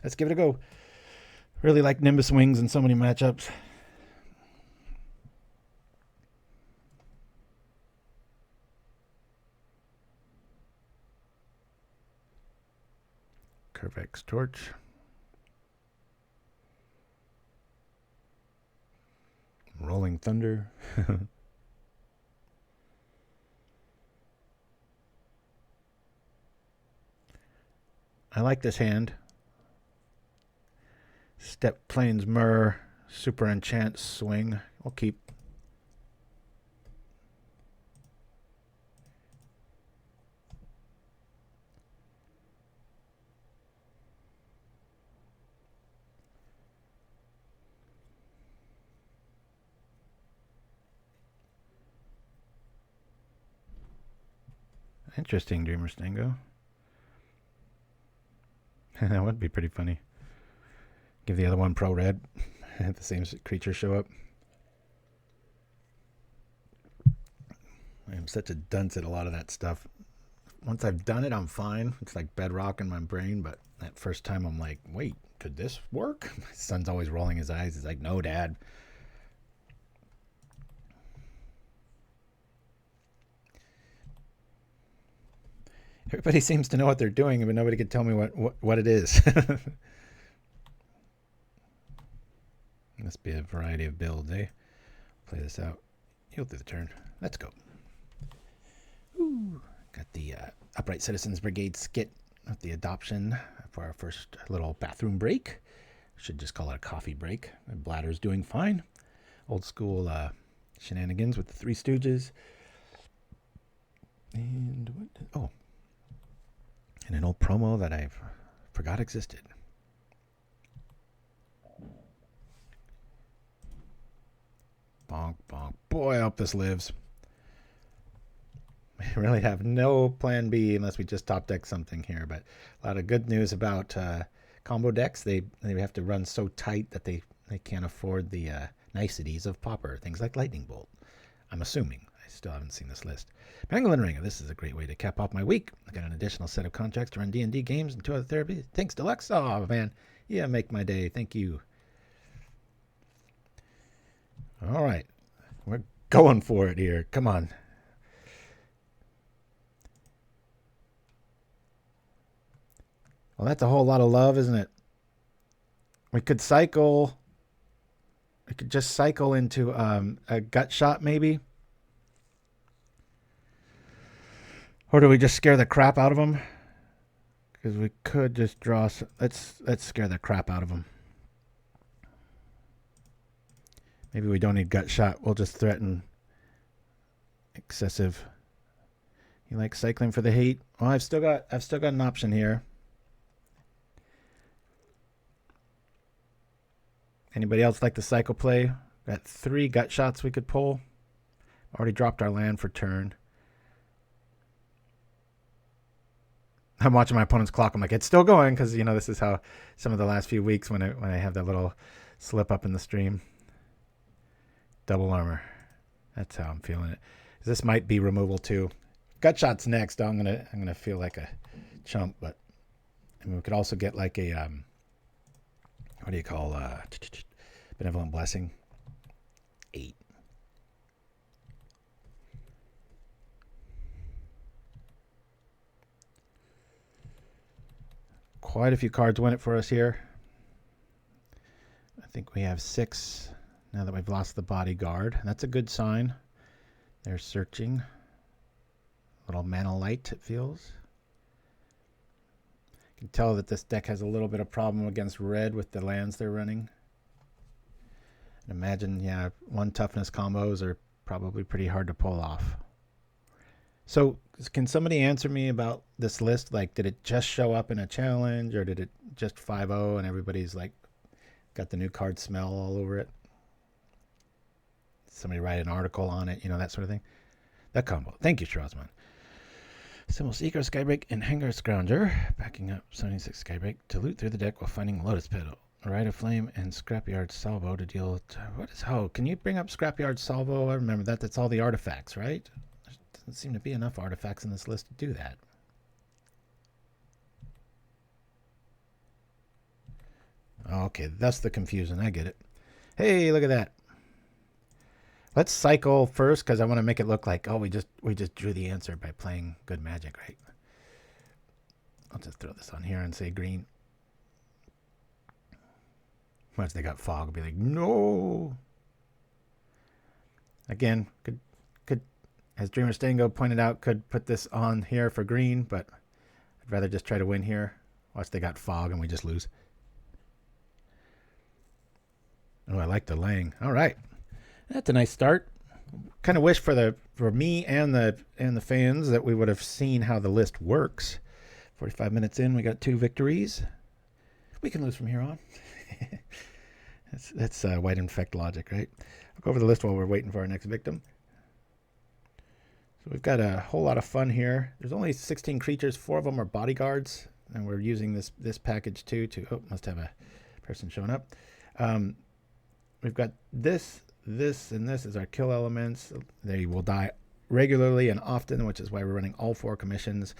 S4: Let's give it a go. Really like Nimbus Wings in so many matchups. Curvex Torch. Rolling Thunder. I like this hand. Step Plains Myr, Super Enchant Swing. We'll keep. Interesting, Dreamer Stango. That would be pretty funny. Give the other one pro red. Have the same creature show up. I'm such a dunce at a lot of that stuff. Once I've done it, I'm fine. It's like bedrock in my brain, but that first time I'm like, wait, could this work? My son's always rolling his eyes. He's like, no, Dad. Everybody seems to know what they're doing, but nobody could tell me what it is. Must be a variety of builds, eh? Play this out. Heal through the turn. Let's go. Ooh, got the Upright Citizens Brigade skit with the adoption for our first little bathroom break. Should just call it a coffee break. My bladder's doing fine. Old school shenanigans with the Three Stooges. And what? Oh. And an old promo that I forgot existed. Bonk, bonk. Boy, I hope this lives. We really have no plan B unless we just top deck something here. But a lot of good news about combo decks. They have to run so tight that they can't afford the niceties of Pauper. Things like Lightning Bolt. I'm assuming. I still haven't seen this list. Pangolin Ringer. This is a great way to cap off my week. I got an additional set of contracts to run D&D games and 2 other therapies. Thanks, Deluxe. Oh, man. Yeah, make my day. Thank you. All right. We're going for it here. Come on. Well, that's a whole lot of love, isn't it? We could cycle. We could just cycle into a gut shot, maybe. Or do we just scare the crap out of them? Because we could just draw. Let's scare the crap out of them. Maybe we don't need gut shot. We'll just threaten excessive. You like cycling for the hate? Well, I've still got an option here. Anybody else like the cycle play? Got 3 gut shots we could pull. Already dropped our land for turn. I'm watching my opponent's clock. I'm like, it's still going, because this is how some of the last few weeks when I have that little slip up in the stream. Double armor. That's how I'm feeling it. This might be removal too. Gut shot's next. I'm gonna feel like a chump, but I mean, we could also get like a what do you call Benevolent Blessing? 8. Quite a few cards win it for us here. we have 6 now that we've lost the bodyguard. That's a good sign. They're searching. A little mana light, it feels. You can tell that this deck has a little bit of problem against red with the lands they're running. And imagine, yeah, 1 toughness combos are probably pretty hard to pull off. So can somebody answer me about this list? Like, did it just show up in a challenge, or did it just 5-0 and everybody's like got the new card smell all over it? Somebody write an article on it, you know, that sort of thing. That combo. Thank you, Shrazman. Symbol Seeker, Skybreak, and Hanger Scrounger. Backing up 76 Skybreak to loot through the deck while finding Lotus Petal. Rite of Flame and Scrapyard Salvo to deal... What is... Oh, can you bring up Scrapyard Salvo? I remember that. That's all the artifacts, right? There doesn't seem to be enough artifacts in this list to do that. Okay, that's the confusion. I get it. Hey, look at that. Let's cycle first because I want to make it look like, oh, we just drew the answer by playing good Magic, right? I'll just throw this on here and say green. Once they got fog, I'll be like, no. Again, could as Dreamer Stango pointed out, could put this on here for green, but I'd rather just try to win here. Watch, they got fog and we just lose. Oh, I like the laying. All right. That's a nice start. Kind of wish for me and the fans that we would have seen how the list works. 45 minutes in, we got 2 victories. We can lose from here on. that's WINfect logic, right? I'll go over the list while we're waiting for our next victim. So we've got a whole lot of fun here. There's only 16 creatures. 4 of them are bodyguards, and we're using this package too to... Oh, must have a person showing up. We've got this, and this is our kill elements. They will die regularly and often, which is why we're running all 4 commissions.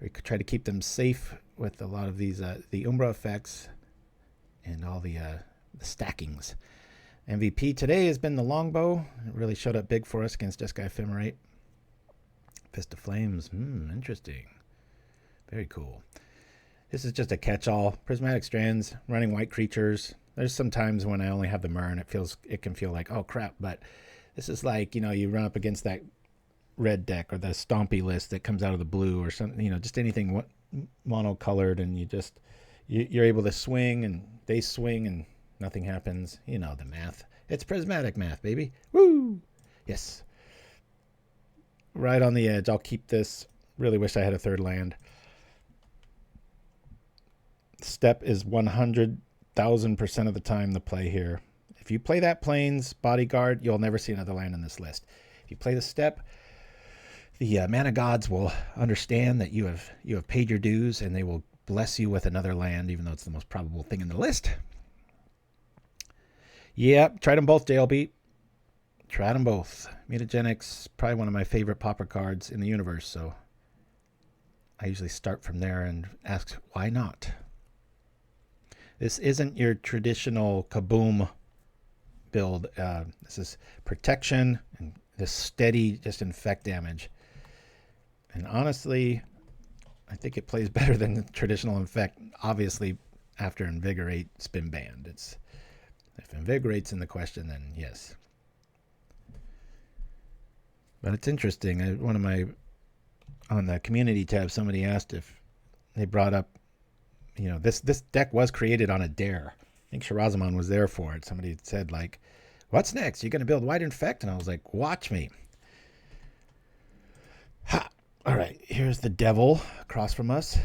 S4: We could try to keep them safe with a lot of these the Umbra effects and all the stackings. MVP today has been the Longbow. It really showed up big for us against Jeskai Ephemerate. Fist of Flames. Interesting. Very cool. This is just a catch-all. Prismatic Strands, running white creatures. There's some times when I only have the Myr and it can feel like, oh crap, but this is like, you know, you run up against that red deck or the Stompy list that comes out of the blue or something, you know, just anything mono-colored, and you're able to swing and they swing and nothing happens. You know the math. It's prismatic math, baby. Woo! Yes. Right on the edge. I'll keep this. Really wish I had a 3rd land. Steppe is 100,000% of the time the play here. If you play that Plains Bodyguard, you'll never see another land on this list. If you play the Steppe, the mana gods will understand that you have paid your dues, and they will bless you with another land, even though it's the most probable thing in the list. Yep, tried them both, JLB. Tried them both. Mutagenics, probably one of my favorite Pauper cards in the universe, so I usually start from there and ask, why not? This isn't your traditional kaboom build. This is protection and this steady just infect damage. And honestly, I think it plays better than the traditional infect. Obviously, after Invigorate, Spin Band. If Invigorate's in the question, then yes. But it's interesting. On the community tab, somebody asked if they brought up, you know, this deck was created on a dare. I think Shirazaman was there for it. Somebody said, like, what's next? You're going to build WINfect? And I was like, watch me. Ha! All right, here's the devil across from us.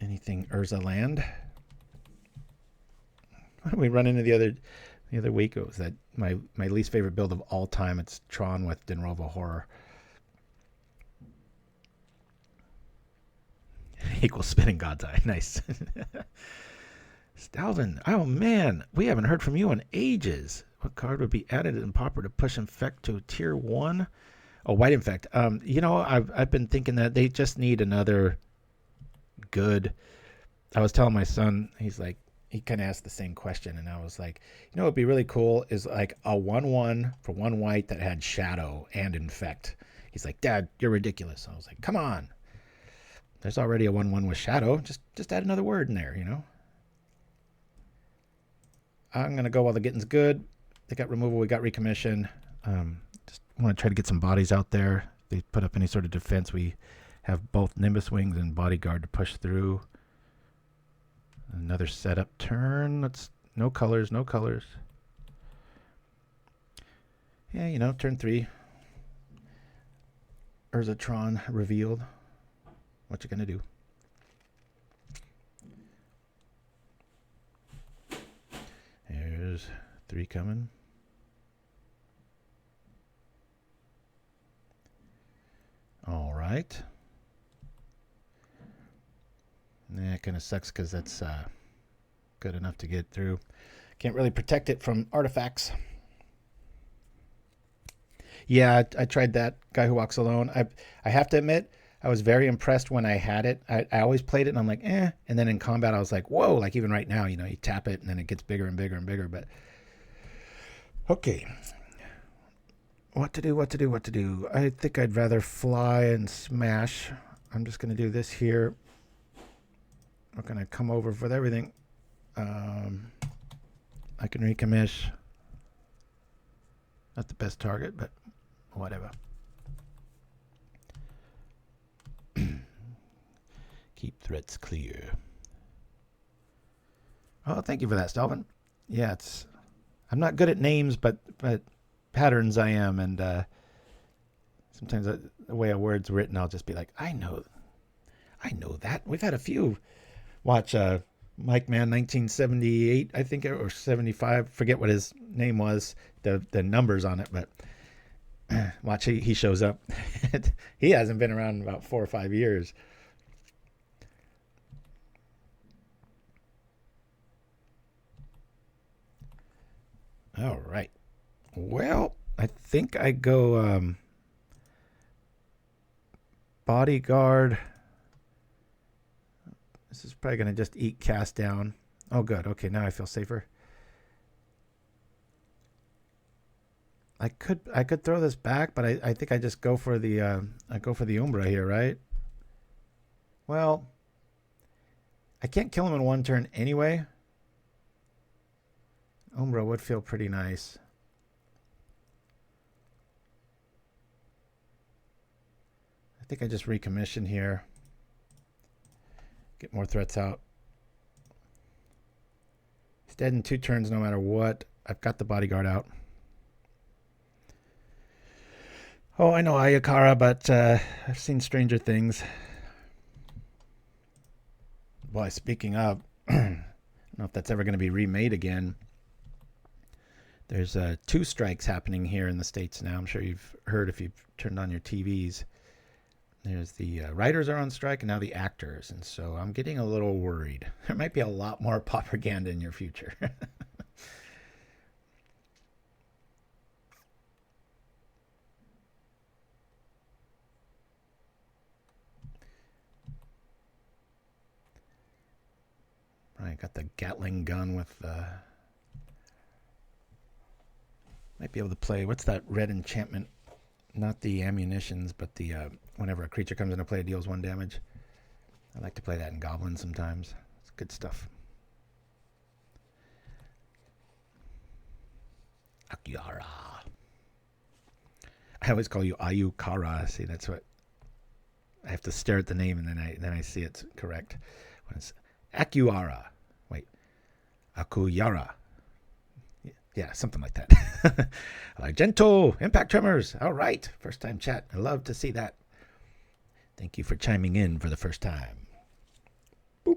S4: Anything Urza land. What did we run into the other week? It was that my least favorite build of all time. It's Tron with Dinrova Horror. Equals Spinning God's Eye. Nice. Stalvin. Oh, man. We haven't heard from you in ages. What card would be added in Pauper to push Infect to Tier 1? Oh, WINfect. You know, I've been thinking that they just need another good... I was telling my son, he's like, he kind of asked the same question, and I was like, you know what would be really cool is like a 1/1 for 1 white that had Shadow and Infect. He's like, Dad, you're ridiculous. I was like, come on. There's already a 1/1 with Shadow. Just add another word in there, you know? I'm going to go while the getting's good. They got removal. We got recommission. Just want to try to get some bodies out there. If they put up any sort of defense, we have both Nimbus Wings and Bodyguard to push through. Another setup turn. Let's no colors, no colors. Yeah, you know, turn 3. Urzatron revealed. What you gonna do? There's 3 coming. All right. Yeah, it kind of sucks because that's good enough to get through. Can't really protect it from artifacts. Yeah, I tried that. Guy Who Walks Alone. I have to admit, I was very impressed when I had it. I always played it and I'm like, eh. And then in combat, I was like, whoa. Like even right now, you know, you tap it and then it gets bigger and bigger and bigger. But okay. What to do, what to do, what to do. I think I'd rather fly and smash. I'm just going to do this here. We're going to come over with everything. I can recommish. Not the best target, but whatever. Keep threats clear. Oh, thank you for that, Stelvin. Yeah, I'm not good at names, but patterns I am, and sometimes the way a word's written, I'll just be like, I know that. We've had a few. Watch Mike Man 1978, I think, or 75. Forget what his name was. The numbers on it, but watch he shows up. He hasn't been around in about 4 or 5 years. All right. Well, I think I go Bodyguard. This is probably going to just eat cast down. Oh, good. Okay, now I feel safer. I could throw this back, but I think I just go for the Umbra here, right? Well, I can't kill him in 1 turn anyway. Umbra would feel pretty nice. I think I just recommission here. Get more threats out. He's dead in 2 turns no matter what. I've got the Bodyguard out. Oh, I know Ayakara, but I've seen stranger things. Boy, speaking of, I don't know if that's ever going to be remade again. There's 2 strikes happening here in the States now. I'm sure you've heard if you've turned on your TVs. There's the writers are on strike and now the actors. And so I'm getting a little worried. There might be a lot more propaganda in your future. Right, got the Gatling gun with might be able to play, what's that red enchantment? Not the ammunitions, but the whenever a creature comes into play, it deals 1 damage. I like to play that in Goblin sometimes. It's good stuff. Akiara. I always call you Ayukara. See, that's what I have to stare at the name and then I see it's correct. When it's Akiara. Wait. Akuyara. Yeah, something like that. Argento, Impact Tremors. All right. First time chat. I love to see that. Thank you for chiming in for the first time. Boop.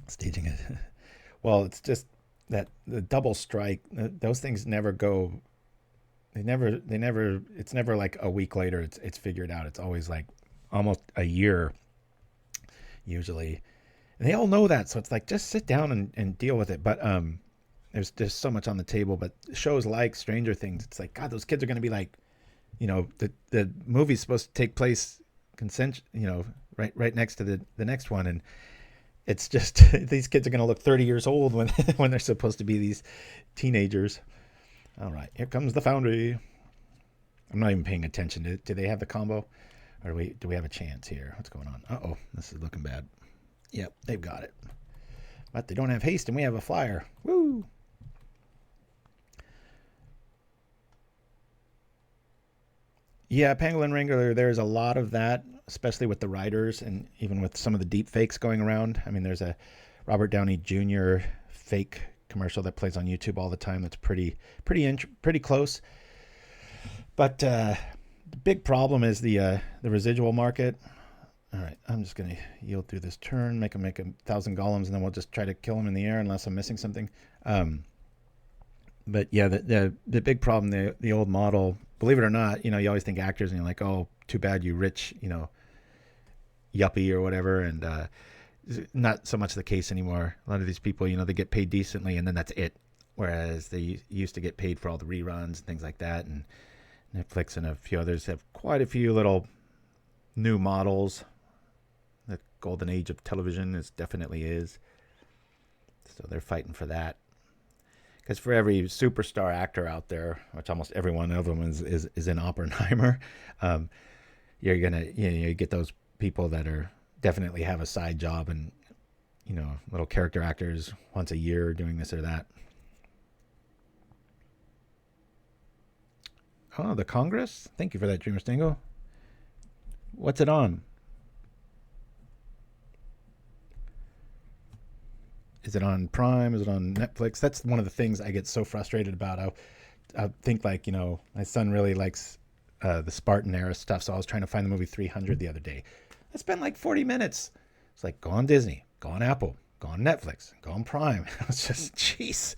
S4: Staging it. Well, it's just that the double strike, those things never go. It's never like a week later it's figured out. It's always like almost a year usually, and they all know that, so it's like just sit down and deal with it. But there's so much on the table. But shows like Stranger Things, it's like, God, those kids are going to be like, you know, the movie's supposed to take place right next to the next one, and it's just these kids are going to look 30 years old when when they're supposed to be these teenagers. All right, here comes the Foundry. I'm not even paying attention. Do they have the combo? Or do we have a chance here? What's going on? Uh-oh, this is looking bad. Yep, they've got it. But they don't have haste, and we have a flyer. Woo! Yeah, Pangolin Wrangler, there's a lot of that, especially with the riders and even with some of the deep fakes going around. I mean, there's a Robert Downey Jr. fake commercial that plays on YouTube all the time that's pretty close. But the big problem is the residual market. All right, I'm just going to yield through this turn, make 1,000 golems, and then we'll just try to kill them in the air unless I'm missing something. But yeah, the big problem, the old model, believe it or not, you always think actors and you're like, oh, too bad you rich, yuppie or whatever. And not so much the case anymore. A lot of these people, they get paid decently and then that's it. Whereas they used to get paid for all the reruns and things like that. And Netflix and a few others have quite a few little new models. The golden age of television definitely is. So they're fighting for that. Because for every superstar actor out there, which almost every one of them is in Oppenheimer, you're gonna you get those people that are definitely have a side job and little character actors once a year doing this or that. Oh, the Congress. Thank you for that, Dreamer Stingo. What's it on? Is it on Prime? Is it on Netflix? That's one of the things I get so frustrated about. I think my son really likes the Spartan era stuff, so I was trying to find the movie 300 the other day. I spent like 40 minutes. It's like, go on Disney, go on Apple, go on Netflix, go on Prime. It's just, jeez.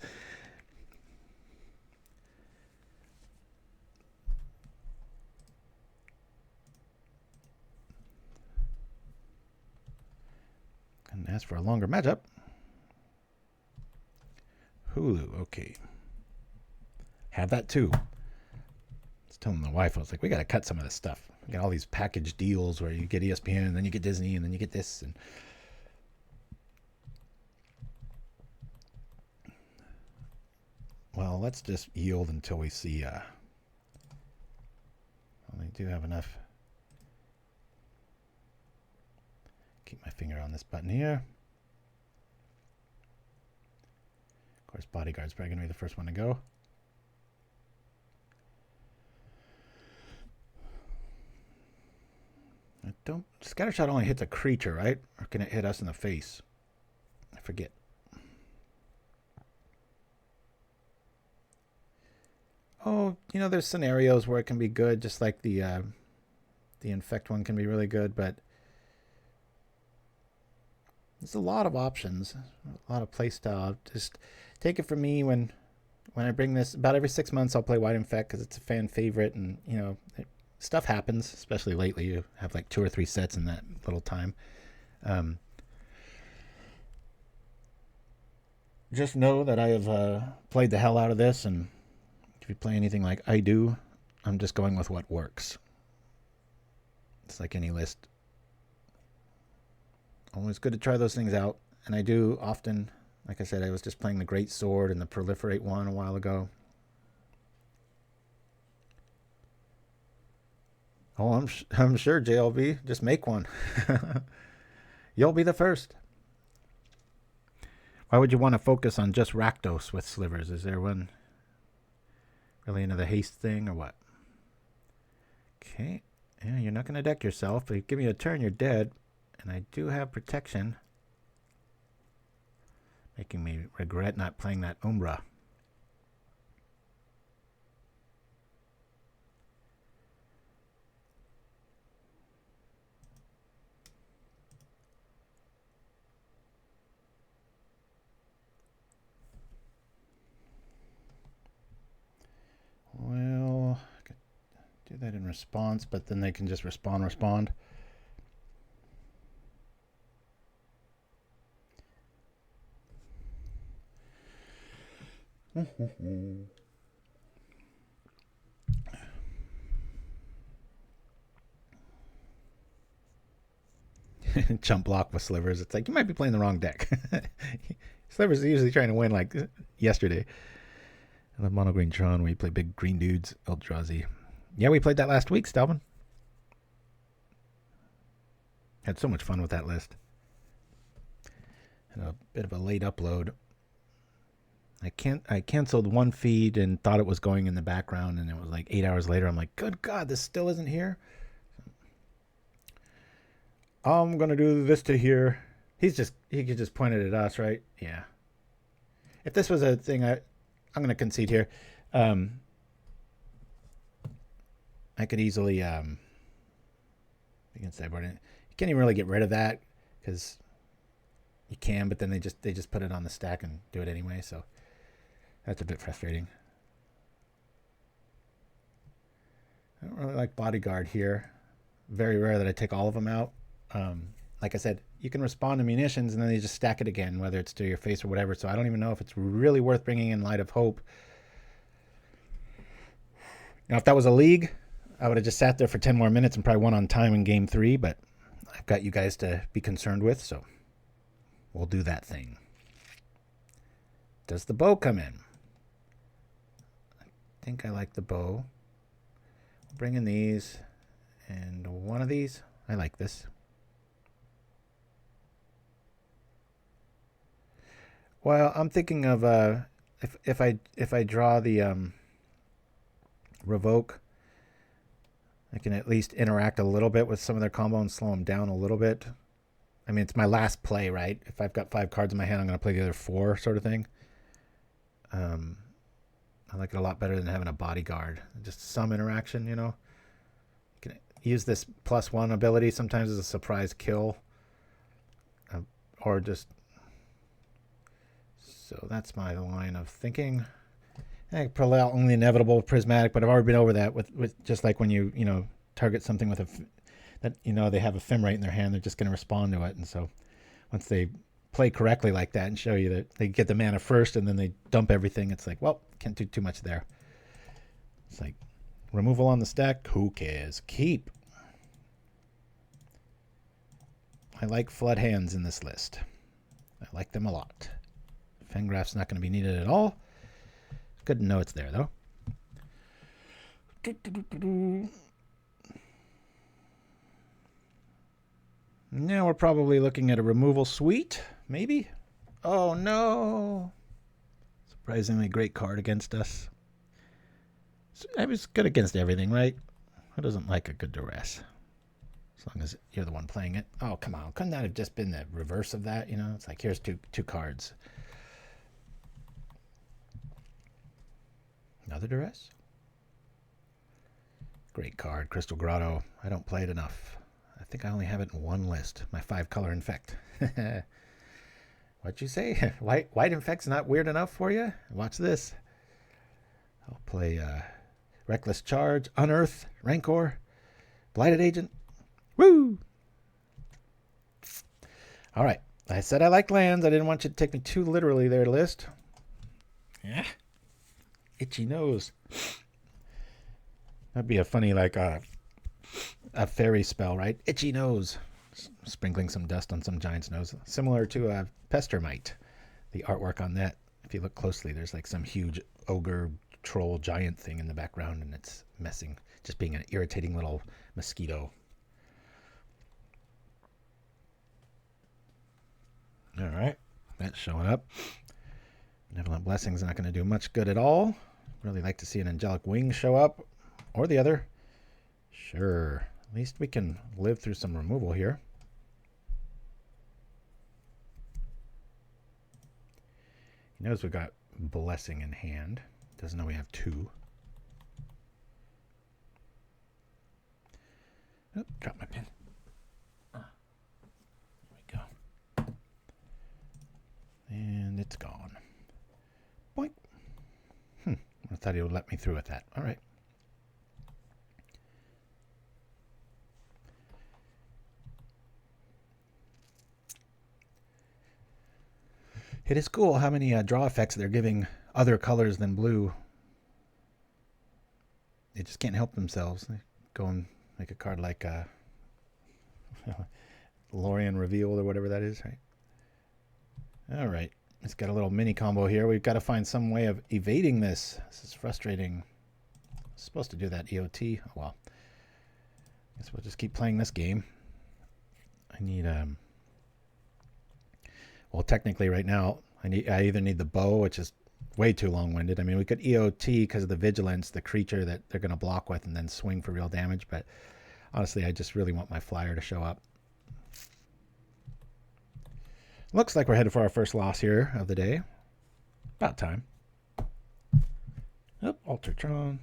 S4: And ask for a longer matchup. Hulu, okay. Have that too. I was telling my wife, I was like, we got to cut some of this stuff. We got all these package deals where you get ESPN and then you get Disney and then you get this. And well, let's just yield until we see. Well, we do have enough. Keep my finger on this button here. Of course, Bodyguard's probably going to be the first one to go. Scattershot only hits a creature, right? Or can it hit us in the face? I forget. Oh, there's scenarios where it can be good, just like the Infect one can be really good, but there's a lot of options, a lot of play style. Just take it from me when I bring this, about every 6 months I'll play WINfect because it's a fan favorite, and stuff happens, especially lately. You have like 2 or 3 sets in that little time. Just know that I have played the hell out of this, and if you play anything like I do, I'm just going with what works. It's like any list. Always good to try those things out, and I do often. Like I said, I was just playing the Great Sword and the Proliferate one a while ago. Oh, I'm sure, JLB. Just make one. You'll be the first. Why would you want to focus on just Rakdos with slivers? Is there one really into the haste thing or what? Okay. Yeah, you're not going to deck yourself, but you give me a turn, you're dead. And I do have protection, making me regret not playing that Umbra. Well, I could do that in response, but then they can just respond. Chump block with slivers. It's like you might be playing the wrong deck. Slivers are usually trying to win like yesterday. I love Mono Green Tron where you play big green dudes, Eldrazi. Yeah, we played that last week, Stelvin. Had so much fun with that list. And a bit of a late upload. I canceled one feed and thought it was going in the background, and it was like 8 hours later. I'm like, good God, this still isn't here. I'm gonna do this to here. He could just point it at us, right? Yeah. If this was a thing, I'm gonna concede here. I could easily you can sideboard it. You can't even really get rid of that because you can, but then they just put it on the stack and do it anyway. So that's a bit frustrating. I don't really like Bodyguard here. Very rare that I take all of them out. Like I said, you can respond to munitions and then you just stack it again, whether it's to your face or whatever. So I don't even know if it's really worth bringing in Light of Hope. Now, if that was a league, I would have just sat there for 10 more minutes and probably won on time in game 3, but I've got you guys to be concerned with, so we'll do that thing. Does the bow come in? I think I like the bow. I'll bring in these and one of these. I like this. Well, I'm thinking of if I draw the Revoke, I can at least interact a little bit with some of their combo and slow them down a little bit. I mean, it's my last play, right? If I've got 5 cards in my hand, I'm going to play the other 4 sort of thing. I like it a lot better than having a Bodyguard. Just some interaction, you know. You can use this +1 ability sometimes as a surprise kill. Or just... So that's my line of thinking. I could pull out only inevitable prismatic, but I've already been over that with just like when you target something with that they have ephemerate in their hand, they're just going to respond to it. And so once they play correctly like that and show you that they get the mana first and then they dump everything, it's like, well, can't do too much there. It's like removal on the stack. Who cares? Keep. I like flood hands in this list. I like them a lot. Fengraf's not going to be needed at all. Good to know it's there, though. Now we're probably looking at a removal suite, maybe? Oh, no. Surprisingly great card against us. I was good against everything, right? Who doesn't like a good duress? As long as you're the one playing it. Oh, come on. Couldn't that have just been the reverse of that? It's like, here's two cards. Another duress? Great card, Crystal Grotto. I don't play it enough. I think I only have it in one list. My 5-color Infect. What'd you say? White Infect's not weird enough for you? Watch this. I'll play Reckless Charge, Unearth, Rancor, Blighted Agent. Woo! All right. I said I liked lands. I didn't want you to take me too literally there, list. Yeah. Itchy nose. That'd be a funny, like, a fairy spell, right? Itchy nose. Sprinkling some dust on some giant's nose. Similar to a Pestermite. The artwork on that, if you look closely, there's like some huge ogre, troll, giant thing in the background, and it's messing. Just being an irritating little mosquito. All right. That's showing up. Benevolent Blessing's not going to do much good at all. Really like to see an Angelic Wing show up. Or the other. Sure. At least we can live through some removal here. He knows we got Blessing in hand. Doesn't know we have 2. Oh, dropped my pen. There we go. And it's gone. Boink. I thought he would let me through with that. All right. It is cool how many draw effects they're giving other colors than blue. They just can't help themselves. They go and make a card like Lorien Revealed or whatever that is, right? All right. It's got a little mini combo here. We've got to find some way of evading this. This is frustrating. I'm supposed to do that EOT. Oh, well, I guess we'll just keep playing this game. I need well, technically right now I either need the bow, which is way too long-winded. I mean, we could EOT because of the vigilance, the creature that they're going to block with, and then swing for real damage. But honestly, I just really want my flyer to show up. Looks like we're headed for our first loss here of the day. About time. Oh, Altertron.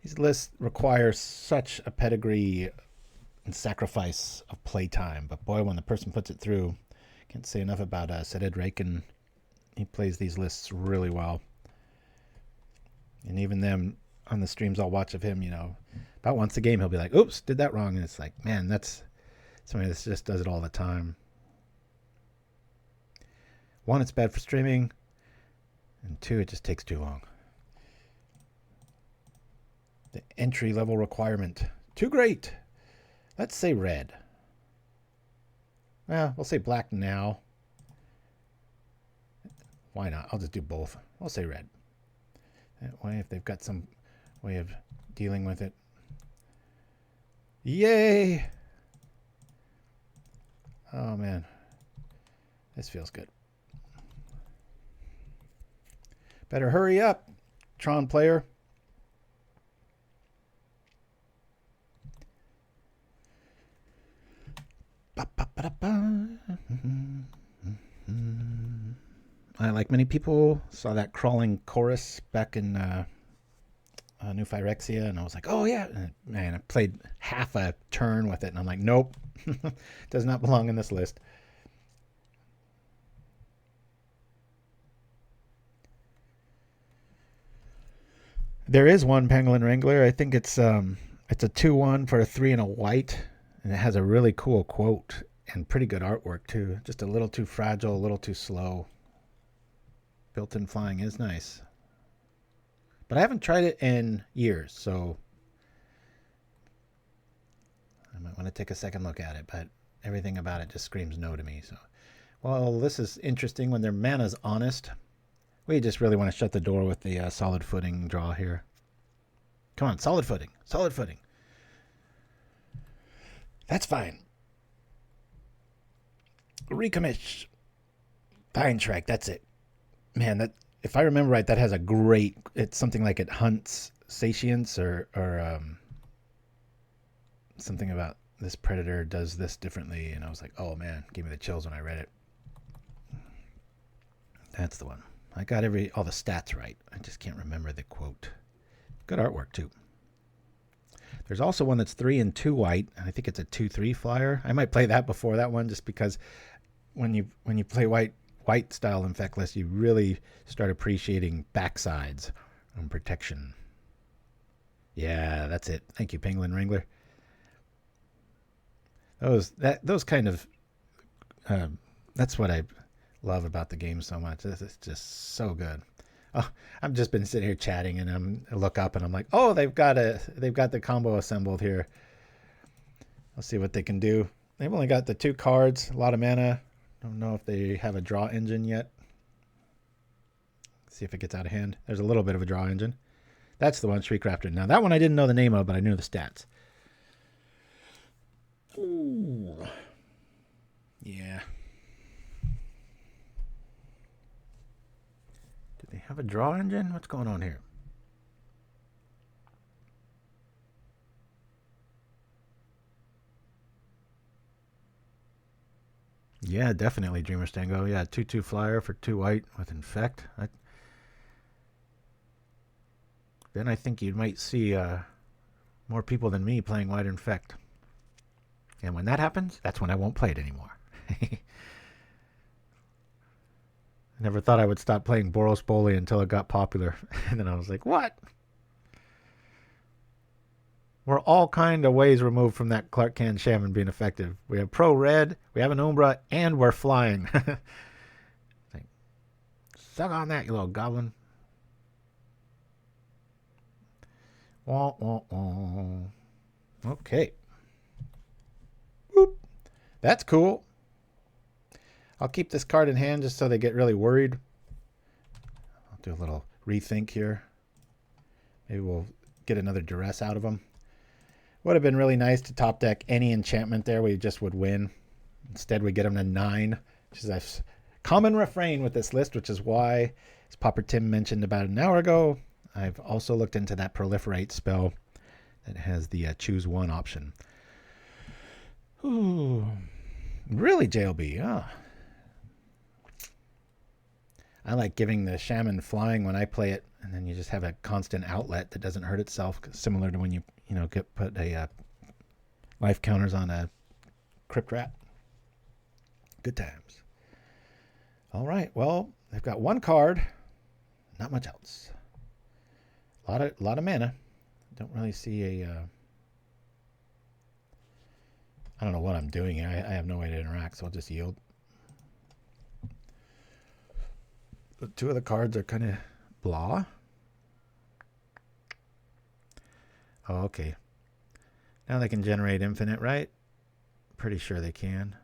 S4: These lists require such a pedigree and sacrifice of playtime. But boy, when the person puts it through, can't say enough about Jaredgel. He plays these lists really well. And even them on the streams I'll watch of him, you know, about once a game he'll be like, oops, did that wrong. And it's like, man, that's somebody that just does it all the time. One, it's bad for streaming. And two, it just takes too long. The entry level requirement. Too great. Let's say red. Well, we'll say black now. Why not? I'll just do both. I'll say red. That way, if they've got some way of dealing with it. Yay! Oh, man. This feels good. Better hurry up, Tron player. I, like many people, saw that crawling chorus back in New Phyrexia, and I was like, oh yeah. And, man, I played half a turn with it, and I'm like, nope. Does not belong in this list. There is one Pangolin Wrangler. I think it's a 2/1 for a 3 and a white, and it has a really cool quote and pretty good artwork too. Just a little too fragile, a little too slow. Built-in flying is nice, but I haven't tried it in years, so I might want to take a second look at it. But everything about it just screams no to me. So, well, this is interesting when their mana's honest. We just really want to shut the door with the solid footing draw here. Come on, solid footing. Solid footing. That's fine. Recommission. Fine Shrek, that's it. Man, that, if I remember right, that has a great, it's something like it hunts satients or something about this predator does this differently. And I was like, oh man, gave me the chills when I read it. That's the one. I got all the stats right. I just can't remember the quote. Good artwork too. There's also one that's 3 and 2 white. I think it's a 2/3 flyer. I might play that before that one, just because when you play white style Infect list, you really start appreciating backsides and protection. Yeah, that's it. Thank you, Pangolin Wrangler. Those kind of that's what I love about the game so much. It's just so good. Oh, I've just been sitting here chatting, and I look up and I'm like, oh, they've got the combo assembled here. I'll see what they can do. They've only got the 2 cards, a lot of mana. Don't know if they have a draw engine yet. See if it gets out of hand. There's a little bit of a draw engine. That's the one, Shriek Raptor. Now that one I didn't know the name of, but I knew the stats. Ooh. Yeah. Do they have a draw engine? What's going on here? Yeah, definitely Dreamer Stango. Yeah, 2/2 flyer for 2 white with Infect. Then I think you might see more people than me playing white Infect. And when that happens, that's when I won't play it anymore. I never thought I would stop playing Boros Boli until it got popular. And then I was like, what? We're all kind of ways removed from that Clark Kent Shaman being effective. We have Pro Red, we have an Umbra, and we're flying. Like, suck on that, you little goblin. Wah, wah, wah. Okay. Boop. That's cool. I'll keep this card in hand just so they get really worried. I'll do a little rethink here. Maybe we'll get another duress out of them. Would have been really nice to top deck any enchantment there. We just would win. Instead, we get them to 9, which is a common refrain with this list, which is why, as Pauper Tim mentioned about an hour ago, I've also looked into that proliferate spell that has the choose 1 option. Ooh, really, JLB? Ah. I like giving the shaman flying when I play it, and then you just have a constant outlet that doesn't hurt itself, similar to when you put a life counters on a crypt rat. Good times. All right, well, they've got 1 card, not much else. A lot of mana. Don't really see a. I don't know what I'm doing here. I have no way to interact, so I'll just yield. The 2 of the cards are kind of blah. Oh, okay. Now they can generate infinite, right? Pretty sure they can.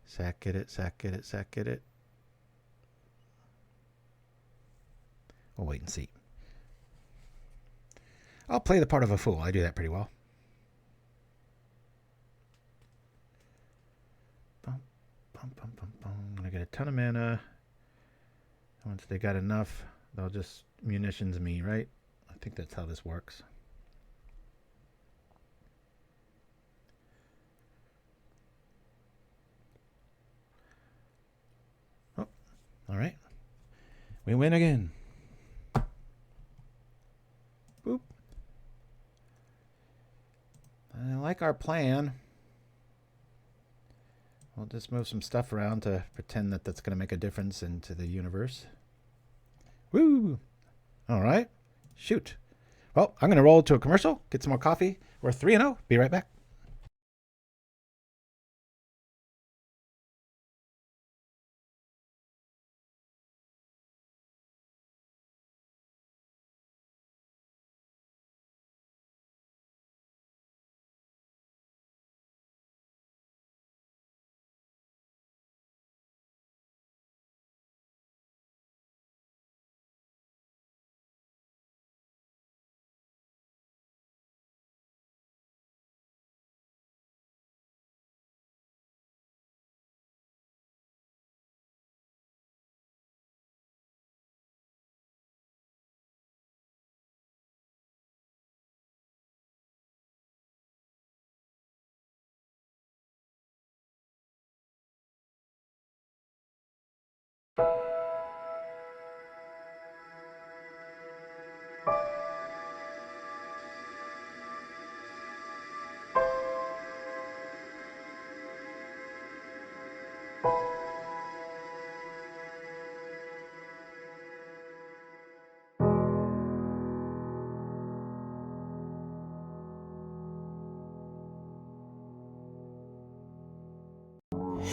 S4: Sack it, sack it, sack it. We'll wait and see. I'll play the part of a fool. I do that pretty well. I'm going to get a ton of mana. Once they got enough, they'll just munitions me, right? I think that's how this works. Oh, all right. We win again. Boop. I like our plan. We'll just move some stuff around to pretend that that's going to make a difference into the universe. Woo! All right. Shoot. Well, I'm going to roll to a commercial, get some more coffee. We're 3-0. Be right back.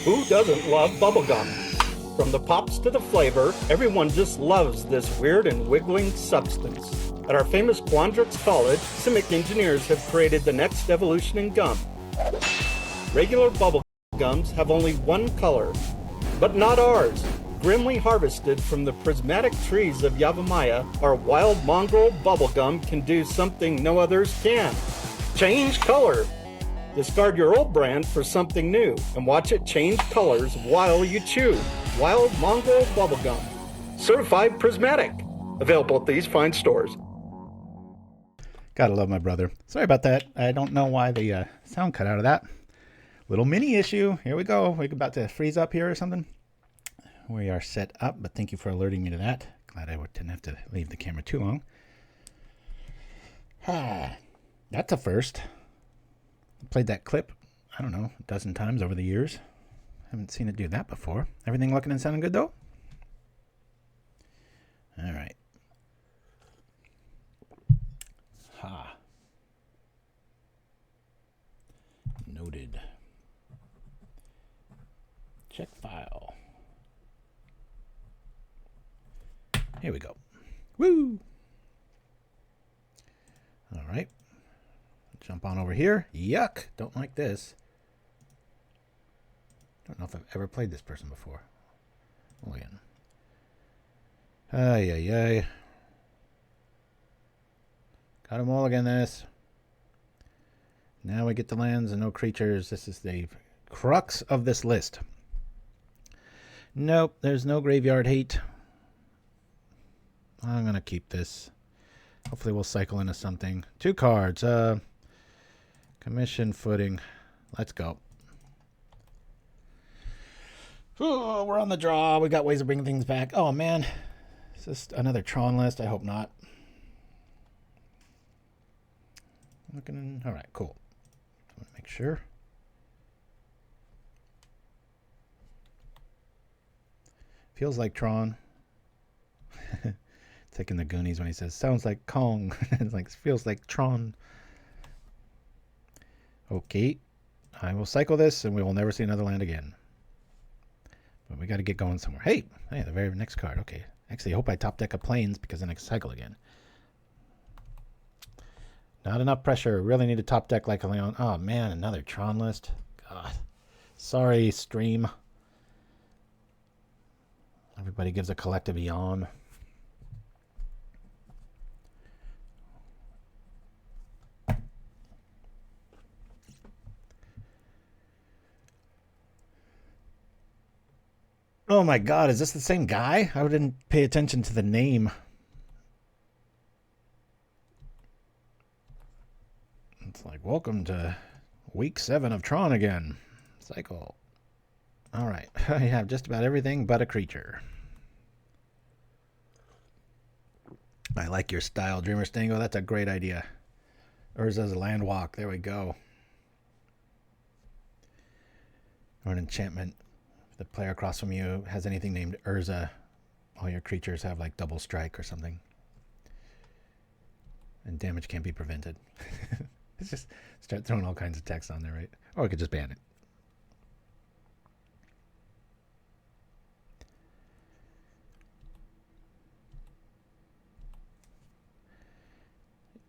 S5: Who doesn't love bubblegum? From the pops to the flavor, everyone just loves this weird and wiggling substance. At our famous Quandrix College, Simic engineers have created the next evolution in gum. Regular bubble gums have only 1 color, but not ours. Grimly harvested from the prismatic trees of Yavimaya, our wild mongrel bubblegum can do something no others can. Change color! Discard your old brand for something new and watch it change colors while you chew. Wild Mongrel Bubblegum. Certified Prismatic. Available at these fine stores.
S4: Gotta love my brother. Sorry about that. I don't know why the sound cut out of that. Little mini issue. Here we go. We're about to freeze up here or something. We are set up, but thank you for alerting me to that. Glad I didn't have to leave the camera too long. That's a first. I played that clip, I don't know, a dozen times over the years. Haven't seen it do that before. Everything looking and sounding good, though? All right. Noted. Check file. Here we go. Woo! All right. Jump on over here. Yuck! Don't like this. Don't know if I've ever played this person before. Again. Ay, ay, ay. Got them all again this. Now we get the lands and no creatures. This is the crux of this list. Nope, there's no graveyard hate. I'm going to keep this. Hopefully we'll cycle into something. 2 cards. Commission, footing. Let's go. Oh, we're on the draw. We got ways of bringing things back. Oh, man. Is this another Tron list? I hope not. Looking. All right, cool. I want to make sure. Feels like Tron. Taking the Goonies when he says, sounds like Kong. It's like, feels like Tron. Okay. I will cycle this and we will never see another land again. But we got to get going somewhere. Hey, the very next card. Okay. Actually, I hope I top deck a Plains because then I can cycle again. Not enough pressure. Really need to top deck like a Leon. Oh, man, another Tron list. God. Sorry, stream. Everybody gives a collective yawn. Oh my God, is this the same guy? I didn't pay attention to the name. It's like, welcome to week 7 of Tron again. Cycle. All right, I have just about everything but a creature. I like your style, Dreamer Stango. That's a great idea. Urza's land walk. There we go. Or an enchantment. If the player across from you has anything named Urza, all your creatures have like double strike or something. And damage can't be prevented. It's just start throwing all kinds of text on there, right? Or we could just ban it.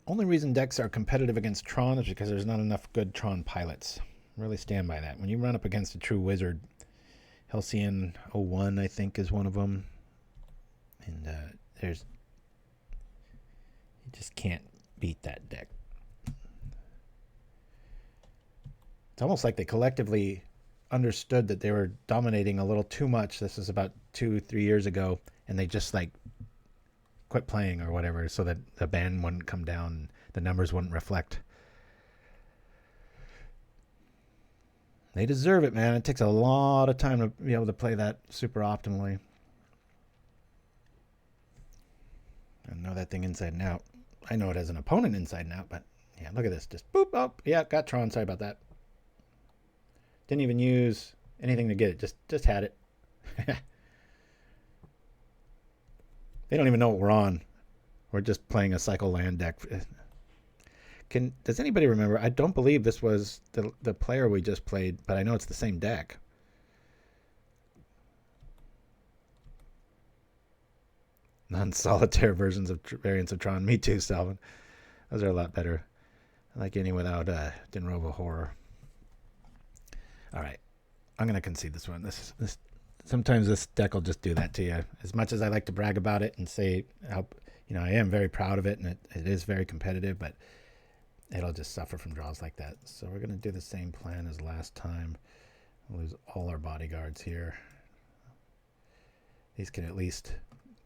S4: Only reason decks are competitive against Tron is because there's not enough good Tron pilots. Really stand by that. When you run up against a true wizard, Halcyon 01, I think, is one of them. And you just can't beat that deck. It's almost like they collectively understood that they were dominating a little too much. This is about 2-3 years ago, and they just like quit playing or whatever so that the ban wouldn't come down and the numbers wouldn't reflect. They deserve it, man. It takes a lot of time to be able to play that super optimally. I know that thing inside and out. I know it as an opponent inside and out, but yeah, look at this. Just boop, oh, yeah, got Tron. Sorry about that. Didn't even use anything to get it. Just had it. They don't even know what we're on. We're just playing a cycle land deck. Does anybody remember? I don't believe this was the player we just played, but I know it's the same deck. Non-solitaire versions of variants of Tron. Me too, Salvin. Those are a lot better. I like any without Dinrova Horror. All right. I'm going to concede this one. Sometimes this deck will just do that to you. As much as I like to brag about it and say how, I am very proud of it and it is very competitive, but it'll just suffer from draws like that. So we're going to do the same plan as last time. We'll lose all our bodyguards here. These can at least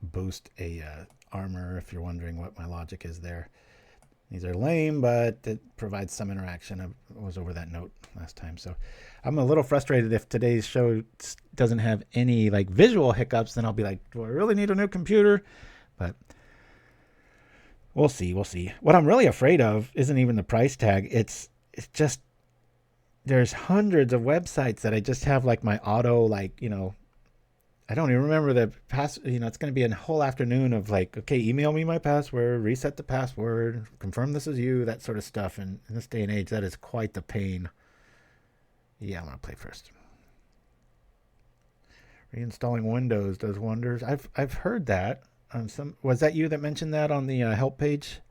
S4: boost a armor if you're wondering what my logic is there. These are lame, but it provides some interaction. I was over that note last time. So I'm a little frustrated if today's show doesn't have any like visual hiccups, then I'll be like, do I really need a new computer? But we'll see. We'll see. What I'm really afraid of isn't even the price tag. It's just there's hundreds of websites that I just have like my auto, like, I don't even remember the it's going to be a whole afternoon of like, okay, email me my password, reset the password, confirm this is you, that sort of stuff. And in this day and age, that is quite the pain. Yeah, I'm going to play first. Reinstalling Windows does wonders. I've heard that. Was that you that mentioned that on the help page?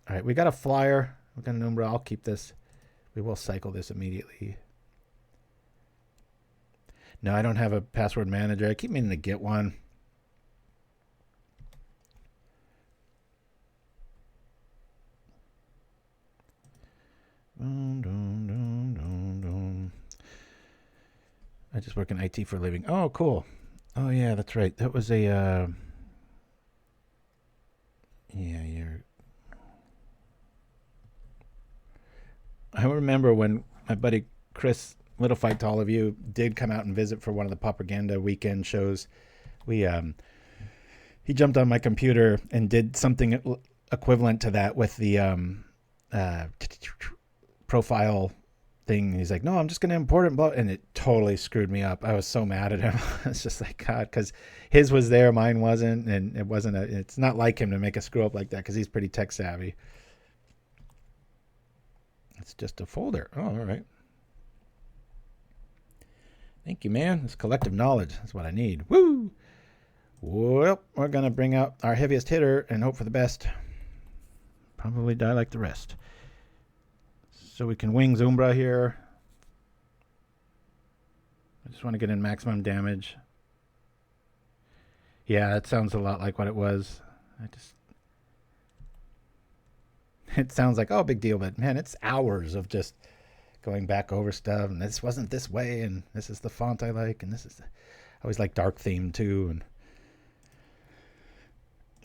S4: All right, we got a flyer. We got an Umbra. I'll keep this. We will cycle this immediately. No, I don't have a password manager. I keep meaning to get one. I just work in IT for a living. Oh, cool. Oh, yeah, that's right. That was a, yeah, I remember when my buddy Chris, little fight to all of you, did come out and visit for one of the propaganda weekend shows. He jumped on my computer and did something equivalent to that with the profile thing. He's like, no, I'm just going to import it. And it totally screwed me up. I was so mad at him. It's just like, God, because his was there, mine wasn't. And it's not like him to make a screw up like that because he's pretty tech savvy. It's just a folder. Oh, all right. Thank you, man. It's collective knowledge. That's what I need. Woo! Well, we're going to bring out our heaviest hitter and hope for the best. Probably die like the rest. So we can wings Umbra here. I just want to get in maximum damage. Yeah, it sounds a lot like what it was. It sounds like, oh, big deal, but man, it's hours of just going back over stuff, and this wasn't this way, and this is the font I like, and this is, I always like dark theme too, and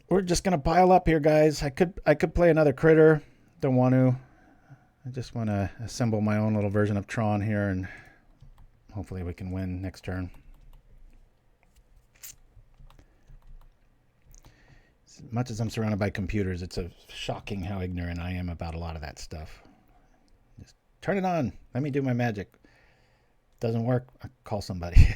S4: we're just gonna pile up here, guys. I could play another critter. Don't want to. I just want to assemble my own little version of Tron here, and hopefully we can win next turn. As much as I'm surrounded by computers, it's shocking how ignorant I am about a lot of that stuff. Just turn it on. Let me do my magic. Doesn't work, I call somebody.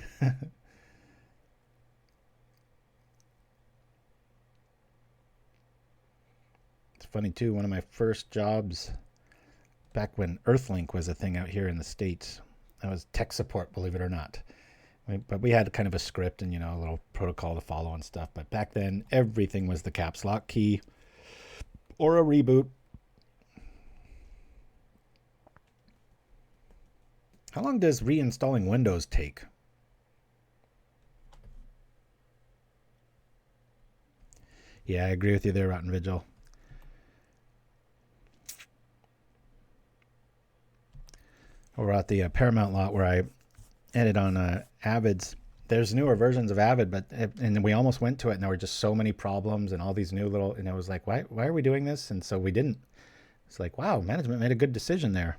S4: It's funny too, one of my first jobs back when Earthlink was a thing out here in the States, I was tech support, believe it or not. But we had kind of a script and, a little protocol to follow and stuff. But back then, everything was the caps lock key or a reboot. How long does reinstalling Windows take? Yeah, I agree with you there, Rotten Vigil. Over at the Paramount lot where I edit on Avids, there's newer versions of Avid, and we almost went to it, and there were just so many problems and all these new little, and it was like, why are we doing this? And so we didn't. It's like, wow, management made a good decision there.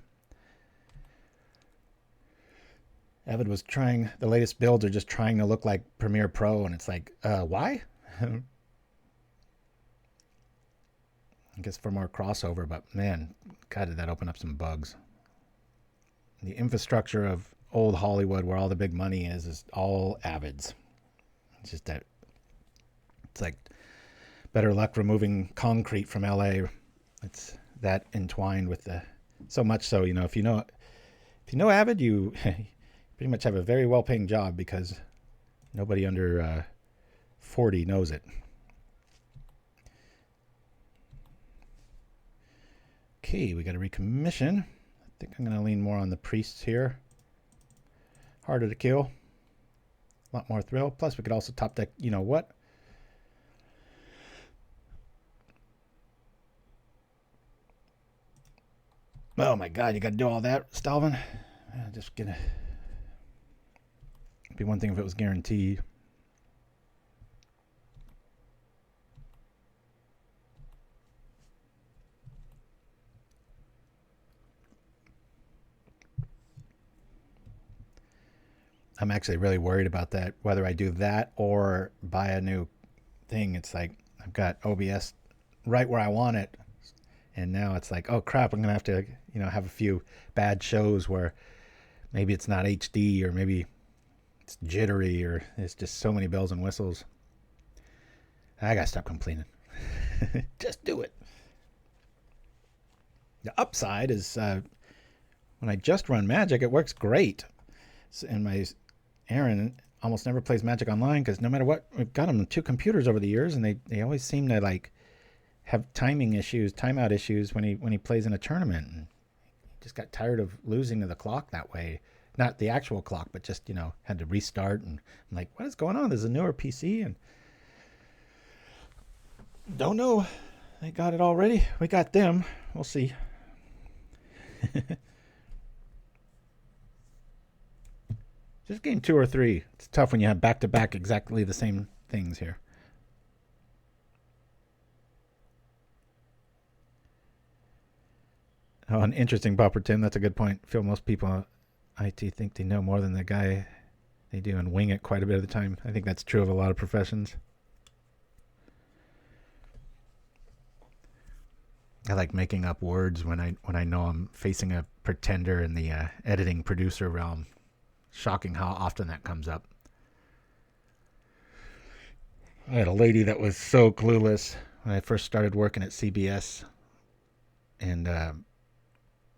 S4: Avid was trying, the latest builds are just trying to look like Premiere Pro, and it's like, why? I guess for more crossover, but man, God, did that open up some bugs. The infrastructure of old Hollywood, where all the big money is all Avids. It's just that, it's like better luck removing concrete from LA. It's that entwined with the, so much so, if you know Avid, you pretty much have a very well-paying job because nobody under 40 knows it. Okay, we got a recommission. I think I'm going to lean more on the priests here. Harder to kill. A lot more thrill. Plus, we could also top deck, you know what? Oh my God, you got to do all that, Stalvin? Just gonna be one thing if it was guaranteed. I'm actually really worried about that, whether I do that or buy a new thing. It's like I've got OBS right where I want it, and now it's like, oh crap, I'm gonna have to, have a few bad shows where maybe it's not HD or maybe it's jittery or it's just so many bells and whistles. I gotta stop complaining. Just do it. The upside is when I just run Magic, it works great. And my Aaron almost never plays Magic Online because no matter what, we've got him on 2 computers over the years, and they always seem to have timeout issues when he plays in a tournament. And he just got tired of losing to the clock that way. Not the actual clock, but just, had to restart. And I'm like, what is going on? There's a newer PC, and don't know. They got it already. We got them. We'll see. Just game 2 or 3. It's tough when you have back-to-back exactly the same things here. Oh, an interesting Pauper, Tim. That's a good point. I feel most people IT think they know more than the guy they do and wing it quite a bit of the time. I think that's true of a lot of professions. I like making up words when I know I'm facing a pretender in the editing producer realm. Shocking how often that comes up. I had a lady that was so clueless when I first started working at CBS, and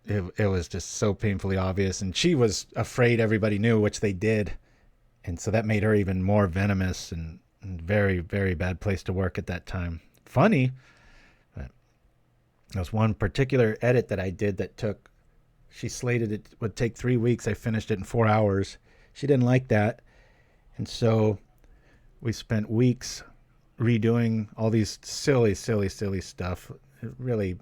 S4: it was just so painfully obvious, and she was afraid everybody knew, which they did, and so that made her even more venomous, and very, very bad place to work at that time. Funny, but there was one particular edit that I did that took, she slated it would take 3 weeks. I finished it in 4 hours. She didn't like that, and so we spent weeks redoing all these silly stuff. Really,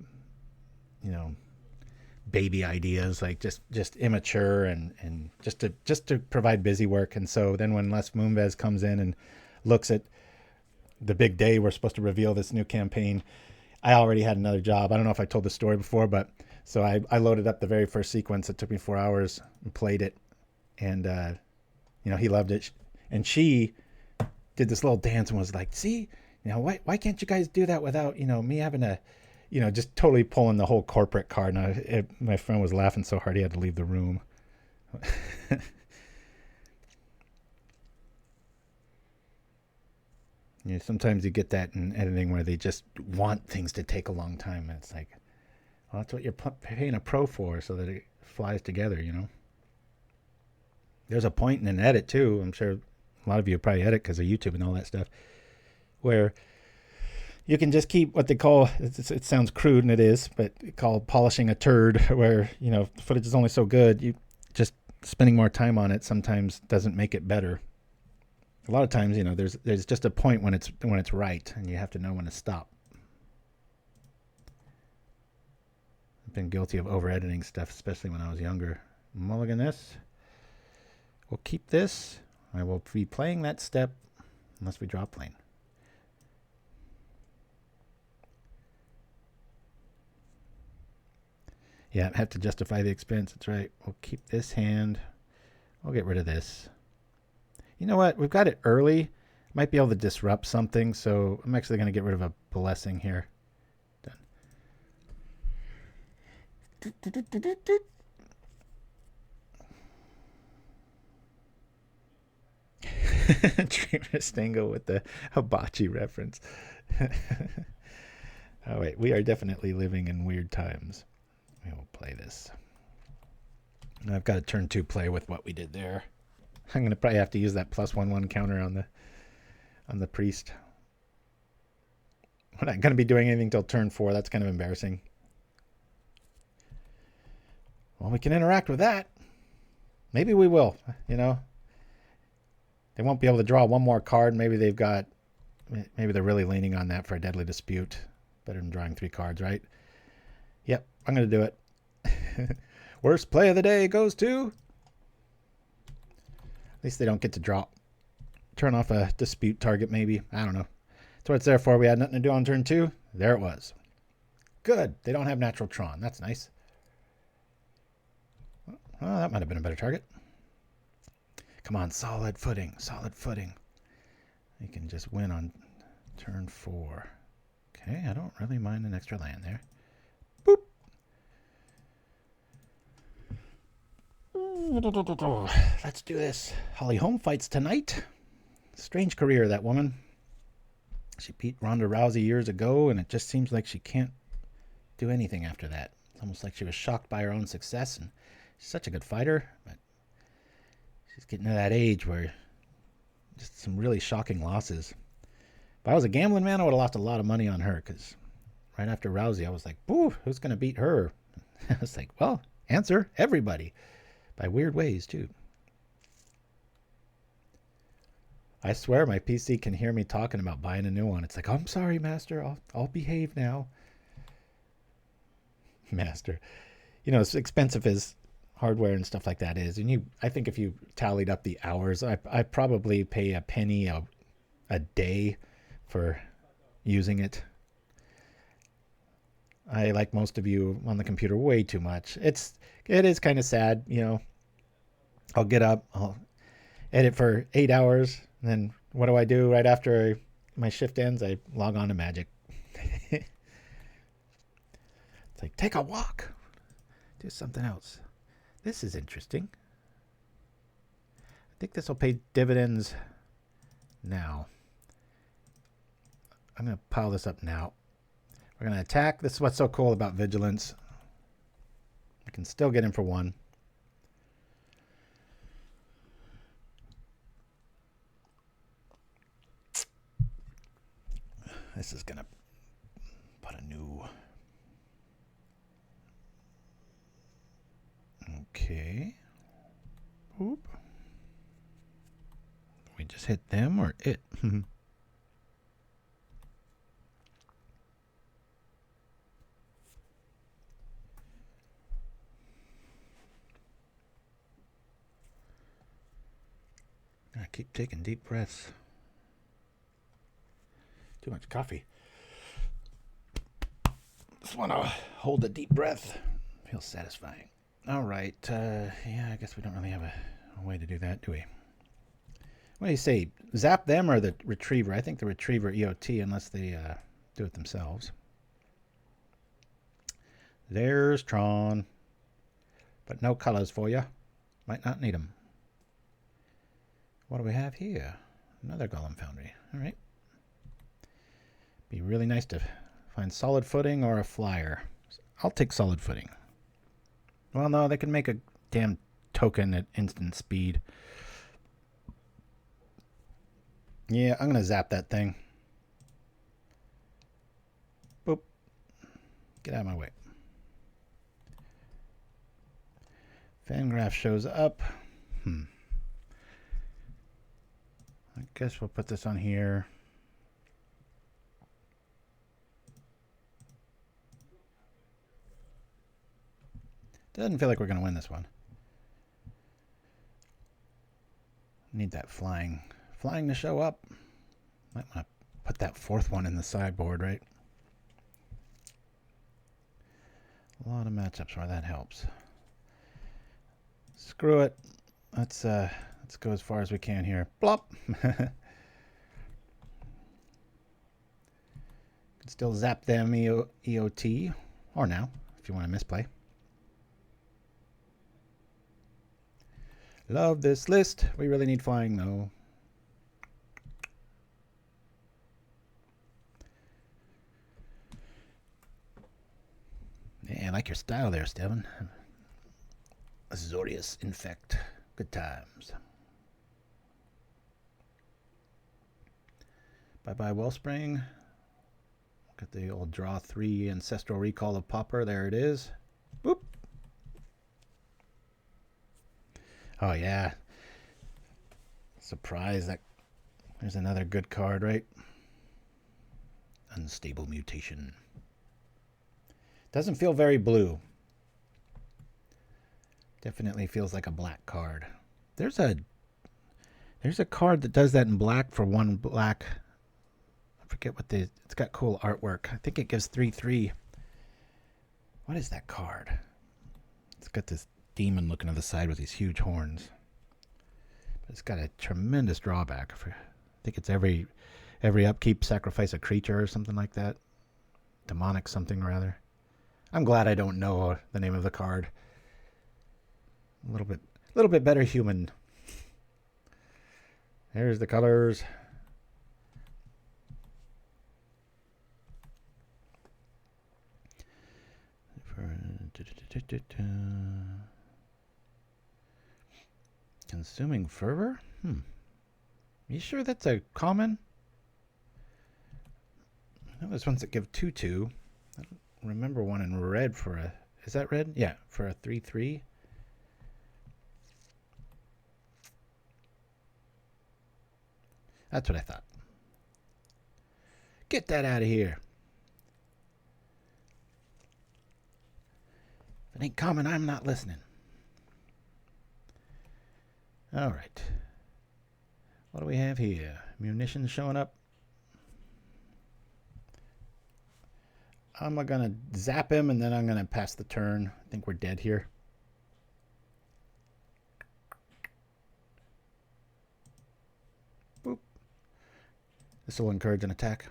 S4: baby ideas, like just immature and just to provide busy work. And so then when Les Moonves comes in and looks at the big day we're supposed to reveal this new campaign, I already had another job. I don't know if I told the story before, but so I loaded up the very first sequence. It took me 4 hours and played it, and he loved it, and she did this little dance and was like, see, why can't you guys do that without me having to just totally pulling the whole corporate card. And my friend was laughing so hard he had to leave the room. Sometimes you get that in editing where they just want things to take a long time. And it's like, well, that's what you're paying a pro for, so that it flies together, There's a point in an edit, too. I'm sure a lot of you probably edit because of YouTube and all that stuff, where you can just keep what they call, it sounds crude, and it is, but called polishing a turd, where, the footage is only so good. You just spending more time on it sometimes doesn't make it better. A lot of times, there's just a point when it's right, and you have to know when to stop. I've been guilty of over-editing stuff, especially when I was younger. Mulligan this. We'll keep this. I will be playing that step unless we draw a plane. Yeah, I have to justify the expense. That's right. We'll keep this hand. We'll get rid of this. You know what? We've got it early. Might be able to disrupt something, so I'm actually going to get rid of a blessing here. Done. Dreamer Stingo with the hibachi reference. Oh, wait. We are definitely living in weird times. We will play this. I've got a turn 2 play with what we did there. I'm going to probably have to use that +1/1 counter on the priest. We're not going to be doing anything till turn 4. That's kind of embarrassing. Well, we can interact with that. Maybe we will, They won't be able to draw one more card. Maybe they're really leaning on that for a deadly dispute. Better than drawing 3 cards, right? Yep, I'm going to do it. Worst play of the day goes to... At least they don't get to draw. Turn off a dispute target, maybe. I don't know. That's what it's there for. We had nothing to do on turn 2. There it was. Good. They don't have natural Tron. That's nice. Well, that might have been a better target. Come on, solid footing. Solid footing. You can just win on turn 4. Okay, I don't really mind an extra land there. Boop. Let's do this. Holly Holm fights tonight. Strange career, that woman. She beat Ronda Rousey years ago, and it just seems like she can't do anything after that. It's almost like she was shocked by her own success, and she's such a good fighter, but she's getting to that age where just some really shocking losses. If I was a gambling man, I would have lost a lot of money on her, because right after Rousey, I was like, boo, who's going to beat her? I was like, well, answer, everybody. By weird ways, too. I swear my PC can hear me talking about buying a new one. It's like, I'm sorry, Master. I'll behave now. Master. As expensive as hardware and stuff like that is. And I think if you tallied up the hours, I probably pay a penny a day for using it. I, like most of you on the computer, way too much. It is kind of sad, you know. I'll get up, I'll edit for 8 hours, and then what do? Right after my shift ends, I log on to Magic. It's like, take a walk. Do something else. This is interesting. I think this will pay dividends now. I'm going to pile this up now. We're going to attack. This is what's so cool about Vigilance. I can still get in for 1. This is going to put a new... Okay. Oop. We just hit them or it? I keep taking deep breaths. Too much coffee. Just want to hold a deep breath. Feels satisfying. All right. Yeah, I guess we don't really have a way to do that, do we? What do you say? Zap them or the Retriever? I think the Retriever EOT, unless they do it themselves. There's Tron. But no colors for you. Might not need them. What do we have here? Another Golem Foundry. All right. Be really nice to find solid footing or a flyer. I'll take solid footing. Well, no, they can make a damn token at instant speed. Yeah, I'm going to zap that thing. Boop. Get out of my way. Fengraf shows up. I guess we'll put this on here. Doesn't feel like we're going to win this one. Need that flying to show up. Might want to put that 4th one in the sideboard, right? A lot of matchups where that helps. Screw it. Let's go as far as we can here. Blop. Can still zap them EOT, or now if you want to misplay. Love this list. We really need flying, though. Yeah, I like your style there, Steven. Azorius Infect. Good times. Bye-bye, Wellspring. Got the old draw 3 Ancestral Recall of Pauper. There it is. Boop. Oh, yeah. Surprise. There's another good card, right? Unstable Mutation. Doesn't feel very blue. Definitely feels like a black card. There's a card that does that in black for 1 black. I forget what it's got cool artwork. I think it gives 3/3. What is that card? It's got this demon looking to the side with these huge horns. But it's got a tremendous drawback. I think it's every upkeep sacrifice a creature or something like that. Demonic something or other. I'm glad I don't know the name of the card. A little bit better human. There's the colors. Consuming Fervor? You sure that's a common? I know there's ones that give 2/2. I don't remember one in red for a... Is that red? Yeah, for a 3/3. That's what I thought. Get that out of here. If it ain't common, I'm not listening. All right. What do we have here? Munitions showing up. I'm going to zap him, and then I'm going to pass the turn. I think we're dead here. Boop. This will encourage an attack.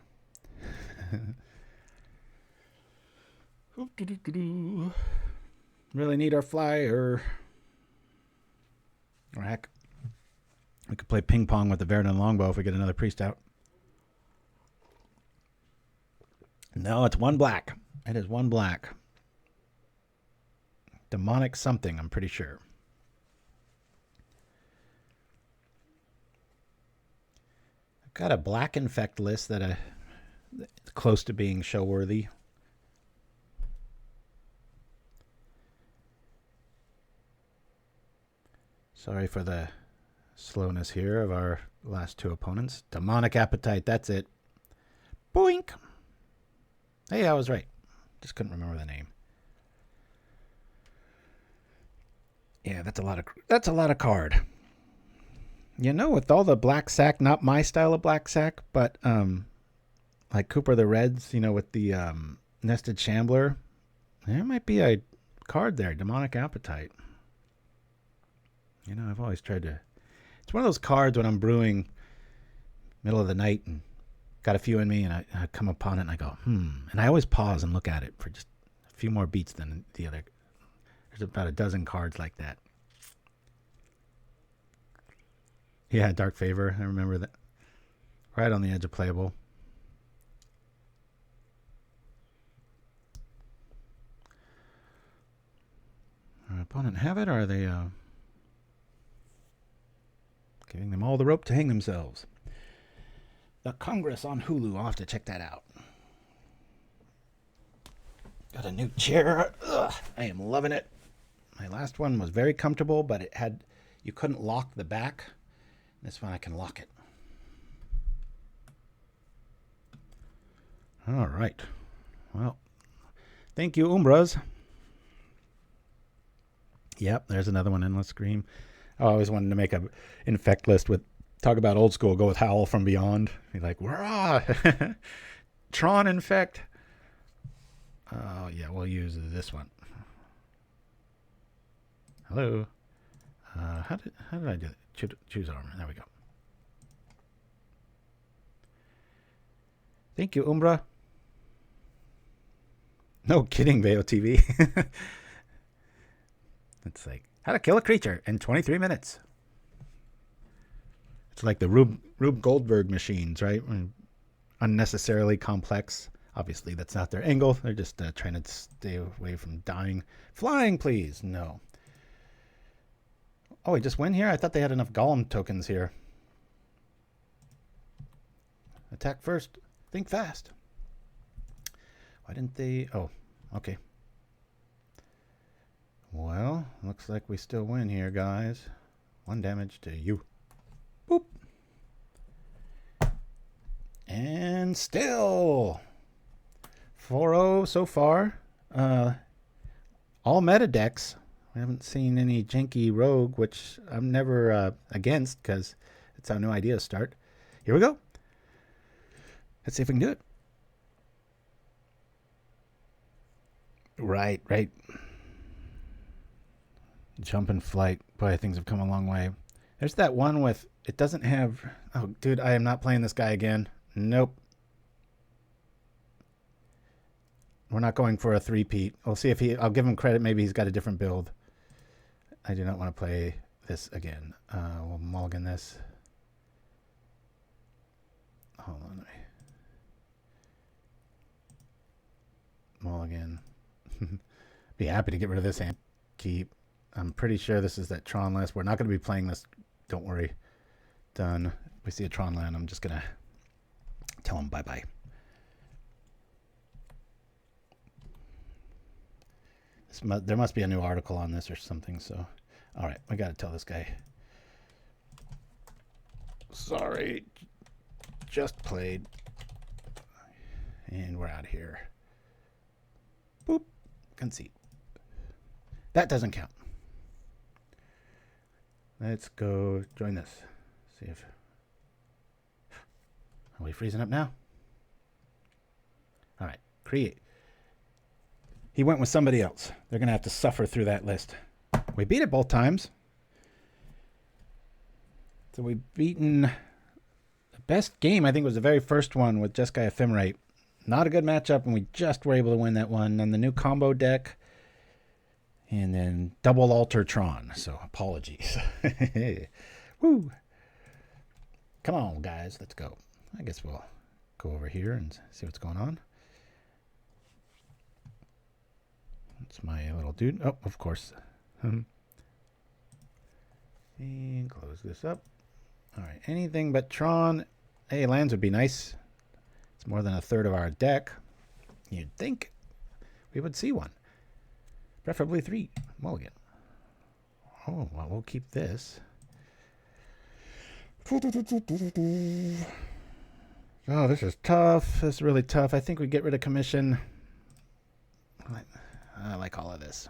S4: Really need our flyer. Or heck, we could play ping pong with the Viridian Longbow if we get another priest out. No, it's one black. It is one black. Demonic something, I'm pretty sure. I've got a black infect list that close to being show worthy. Sorry for the slowness here of our last two opponents. Demonic Appetite, that's it. Boink! Hey, I was right. Just couldn't remember the name. Yeah, that's a lot of card. You know, with all the black sack, not my style of black sack, but like Cooper the Reds, you know, with the Nested Shambler, there might be a card there, Demonic Appetite. You know, I've always tried to... It's one of those cards when I'm brewing middle of the night and got a few in me, and I come upon it and I go, And I always pause and look at it for just a few more beats than the other. There's about a dozen cards like that. Yeah, Dark Favor. I remember that. Right on the edge of playable. Our opponent have it, or are they giving them all the rope to hang themselves? The Congress on Hulu. I'll have to check that out. Got a new chair. Ugh, I am loving it. My last one was very comfortable, but it had, you couldn't lock the back. This one I can lock it. All right. Well, thank you, Umbras. Yep, there's another one, Endless Scream. I always wanted to make a infect list with, talk about old school, go with Howl from Beyond. Be like, "Wah!" Tron Infect. Oh, yeah, we'll use this one. Hello. How did I do it? Choose armor. There we go. Thank you, Umbra. No kidding, Veo TV. It's like, how to kill a creature in 23 minutes. It's like the Rube Goldberg machines, right? Unnecessarily complex. Obviously, that's not their angle. They're just trying to stay away from dying. Flying, please. No. Oh, we just win here? I thought they had enough Golem tokens here. Attack first. Think fast. Why didn't they... Oh, okay. Well, looks like we still win here, guys. 1 damage to you. Boop. And still 4-0 so far. All meta decks. We haven't seen any janky rogue, which I'm never against because it's how new ideas start. Here we go. Let's see if we can do it. Right. Jump and flight. Boy, things have come a long way. There's that one with, it doesn't have... Oh, dude, I am not playing this guy again. Nope. We're not going for a 3-peat. We'll see if he... I'll give him credit. Maybe he's got a different build. I do not want to play this again. We'll mulligan this. Hold on. Mulligan. Be happy to get rid of this and keep. I'm pretty sure this is that Tron list. We're not going to be playing this. Don't worry. Done. If we see a Tron land, I'm just going to tell him bye-bye. There must be a new article on this or something. So, all right. I got to tell this guy. Sorry. Just played. And we're out of here. Boop. Concede. That doesn't count. Let's go join this. See if... Are we freezing up now? All right, create. He went with somebody else. They're going to have to suffer through that list. We beat it both times. So we've beaten... The best game, I think, was the very first one with Jeskai Ephemerate. Not a good matchup, and we just were able to win that one. And the new combo deck... And then double alter Tron. So apologies. Woo. Come on, guys. Let's go. I guess we'll go over here and see what's going on. That's my little dude. Oh, of course. And close this up. All right. Anything but Tron. Hey, lands would be nice. It's more than a third of our deck. You'd think we would see one. Preferably 3. Mulligan. Oh, well, we'll keep this. Oh, this is tough. This is really tough. I think we get rid of commission. I like all of this.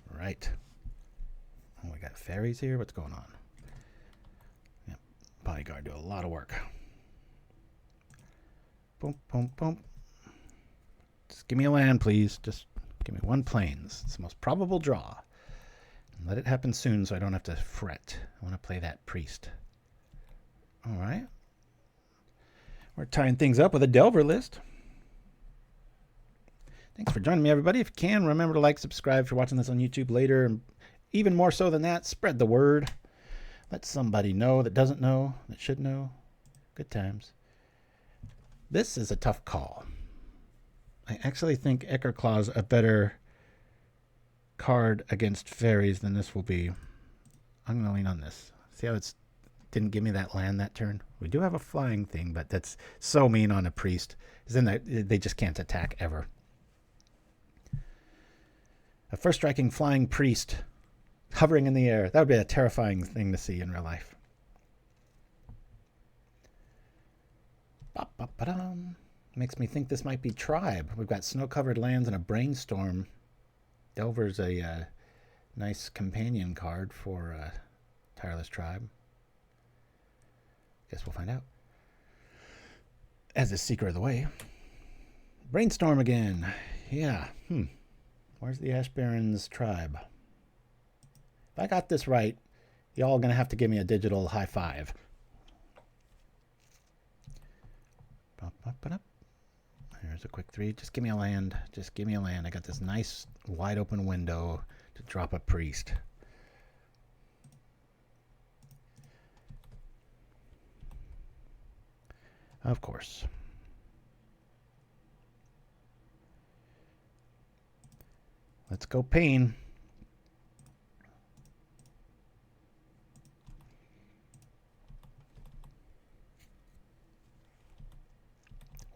S4: Right. Oh, we got fairies here. What's going on? Yep. Bodyguard do a lot of work. Boom, boom, boom. Just give me a land, please. Just give me 1 plains. It's the most probable draw. And let it happen soon so I don't have to fret. I want to play that priest. All right. We're tying things up with a Delver list. Thanks for joining me, everybody. If you can, remember to like, subscribe if you're watching this on YouTube later. And even more so than that, spread the word. Let somebody know that doesn't know, that should know. Good times. This is a tough call. I actually think Ichorclaw's a better card against fairies than this will be. I'm going to lean on this. See how it didn't give me that land that turn? We do have a flying thing, but that's so mean on a priest. Then they just can't attack ever. A first striking flying priest hovering in the air. That would be a terrifying thing to see in real life. Ba-ba-ba-dum. Makes me think this might be Tribe. We've got snow-covered lands and a Brainstorm. Delver's a nice companion card for Tireless Tribe. Guess we'll find out. As a Seeker of the Way. Brainstorm again. Yeah. Where's the Ash Baron's Tribe? If I got this right, y'all are going to have to give me a digital high five. Ba-ba-ba-da. Here's a quick 3. Just give me a land. Just give me a land. I got this nice wide open window to drop a priest. Of course. Let's go pain.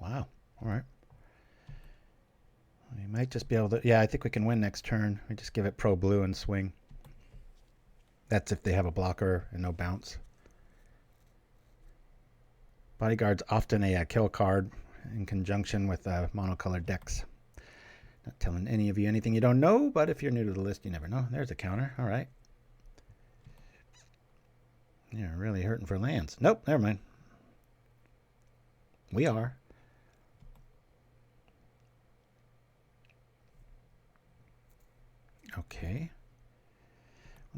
S4: Wow. All right. We might just be able to... Yeah, I think we can win next turn. We just give it pro blue and swing. That's if they have a blocker and no bounce. Bodyguard's often a kill card in conjunction with monocolored decks. Not telling any of you anything you don't know, but if you're new to the list, you never know. There's a counter. All right. You're really hurting for lands. Nope, never mind. We are. Okay.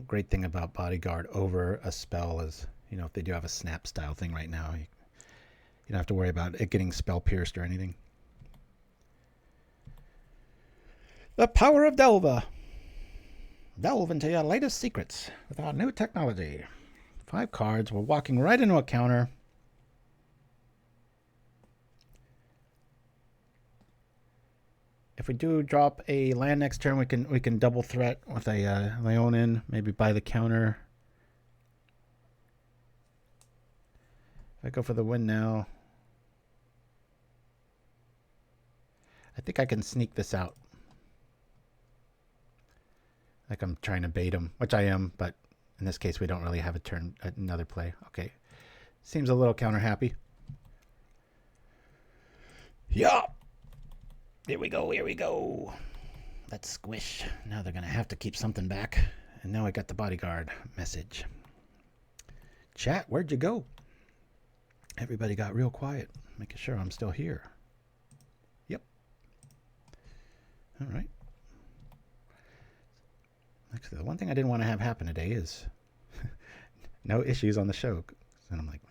S4: Great thing about Bodyguard over a spell is, you know, if they do have a snap style thing right now, you don't have to worry about it getting spell pierced or anything. The power of Delver. Delve into your latest secrets with our new technology. 5 cards. We're walking right into a counter. If we do drop a land next turn, we can double threat with a Leonin, maybe buy the counter. If I go for the win now, I think I can sneak this out. Like I'm trying to bait him, which I am, but in this case we don't really have a turn, another play. Okay, seems a little counter happy. Yeah. Here we go, here we go. That squish. Now they're going to have to keep something back. And now I got the bodyguard message. Chat, where'd you go? Everybody got real quiet, making sure I'm still here. Yep. All right. Actually, the one thing I didn't want to have happen today is no issues on the show. And I'm like,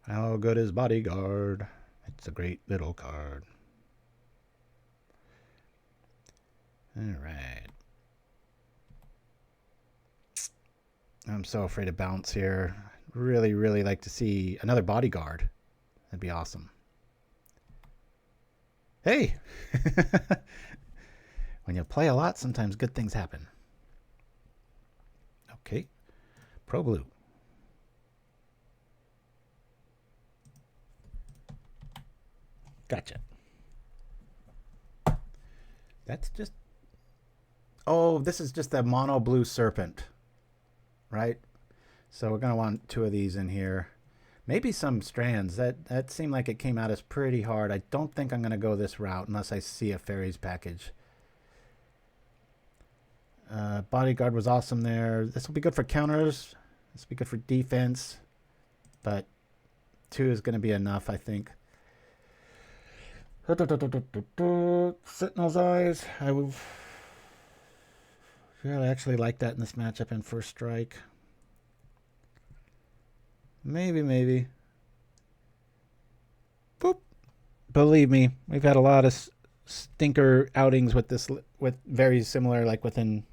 S4: How good is Bodyguard? It's a great little card. All right. I'm so afraid to bounce here. Really, really like to see another Bodyguard. That'd be awesome. Hey! When you play a lot, sometimes good things happen. Okay. Pro Blue. Gotcha. That's just... Oh, this is just a mono blue serpent. Right? So we're going to want 2 of these in here. Maybe some strands. That seemed like it came out as pretty hard. I don't think I'm going to go this route unless I see a fairies package. Bodyguard was awesome there. This will be good for counters. This will be good for defense. But 2 is going to be enough, I think. Sentinel's Eyes. I actually like that in this matchup in first strike. Maybe. Boop. Believe me, we've had a lot of stinker outings with this, with very similar, like within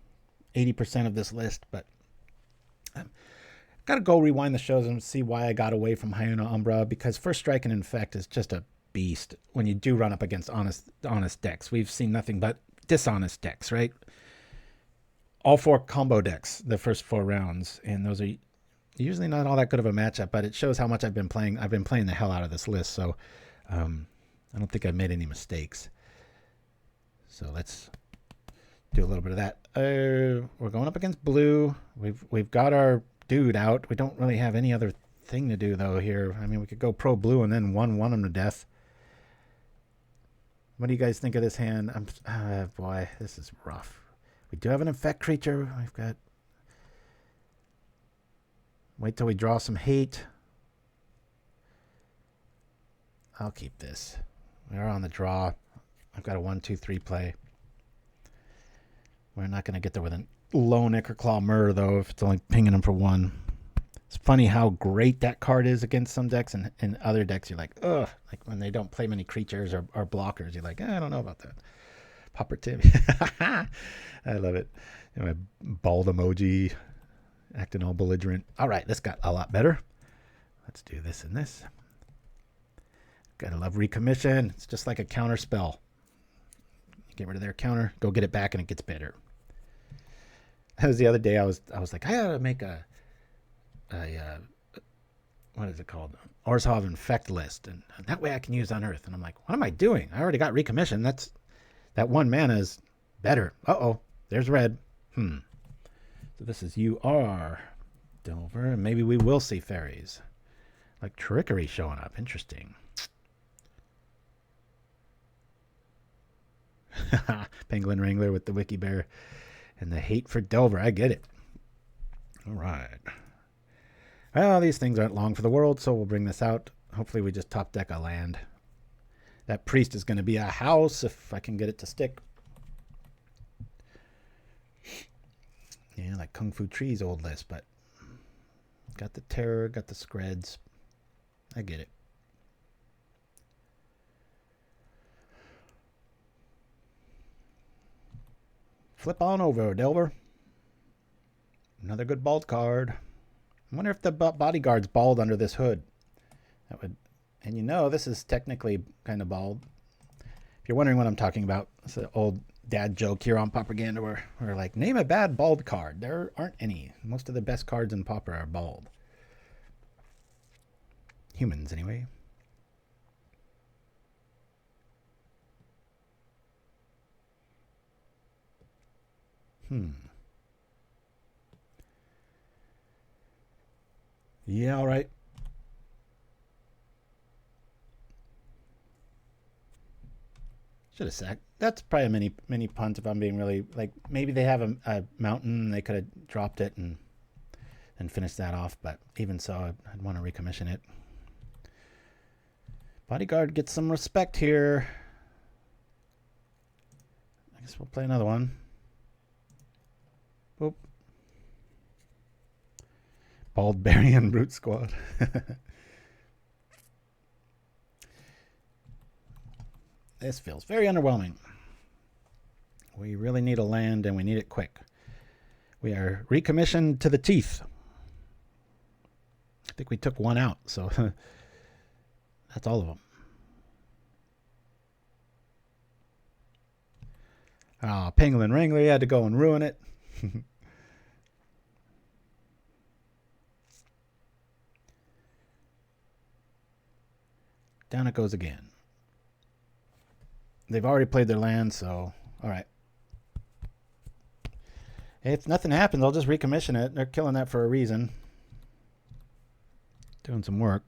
S4: 80% of this list. But got to go rewind the shows and see why I got away from Hyena Umbra, because first strike and Infect is just a beast when you do run up against honest decks. We've seen nothing but dishonest decks, right? All 4 combo decks the first 4 rounds, and those are usually not all that good of a matchup, but it shows how much I've been playing. I've been playing the hell out of this list, so I don't think I've made any mistakes. So let's do a little bit of that. We're going up against blue. We've got our dude out. We don't really have any other thing to do though here. I mean, we could go pro blue and then 1-1 him to death. What do you guys think of this hand? Boy, this is rough. We do have an Infect creature. We've got... Wait till we draw some hate. I'll keep this. We're on the draw. I've got a 1-2-3 play. We're not going to get there with a lone Ichorclaw Myr, though, if it's only pinging him for 1. It's funny how great that card is against some decks, and in other decks you're like, ugh. Like when they don't play many creatures or blockers, you're like, I don't know about that. Pauper Tim. I love it. You know, my bald emoji, acting all belligerent. All right, this got a lot better. Let's do this and this. Gotta love Recommission. It's just like a counter spell. Get rid of their counter, go get it back, and it gets better. That was the other day. I was like, I gotta make a what is it called? Orzhov Infect list, and that way I can use Unearth. And I'm like, what am I doing? I already got Recommission. That 1 mana is better. Uh-oh, there's red. So this is UR Delver, and maybe we will see fairies. Like Trickery showing up. Interesting. Penguin Wrangler with the Wiki Bear and the hate for Delver. I get it. All right. Well, these things aren't long for the world, so we'll bring this out. Hopefully we just top deck a land. That priest is going to be a house if I can get it to stick. Yeah, like Kung Fu Tree's old list, but got the terror, got the screds. I get it. Flip on over, Delver. Another good bald card. I wonder if the bodyguard's bald under this hood. That would, and you know, this is technically kind of bald. If you're wondering what I'm talking about, it's an old dad joke here on Propaganda where we're like, name a bad bald card. There aren't any. Most of the best cards in Pauper are bald. Humans, anyway. Yeah, all right. Should have sacked. That's probably a mini punt if I'm being really, like, maybe they have a mountain and they could have dropped it and finished that off, but even so, I'd want to recommission it. Bodyguard gets some respect here. I guess we'll play another one. Boop. Baldbarian Brute Squad. This feels very underwhelming. We really need a land, and we need it quick. We are recommissioned to the teeth. I think we took one out, so that's all of them. Ah, Pangolin Wrangler, you had to go and ruin it. Down it goes again. They've already played their land, so all right. If nothing happens, I'll just recommission it. They're killing that for a reason. Doing some work.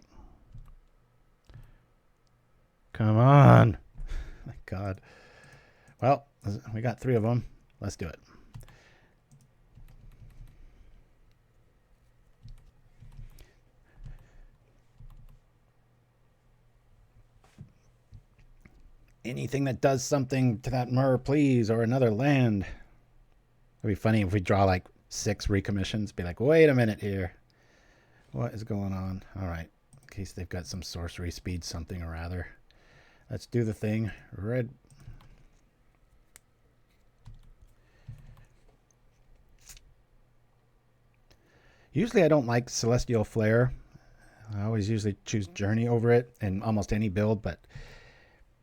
S4: Come on. My God. Well, we got 3 of them. Let's do it. Anything that does something to that Myr, please, or another land. It'd be funny if we draw like 6 recommissions. Be like, wait a minute here. What is going on? All right. In case they've got some sorcery speed something or other. Let's do the thing. Red. Usually I don't like Celestial Flare. I always usually choose Journey over it in almost any build, but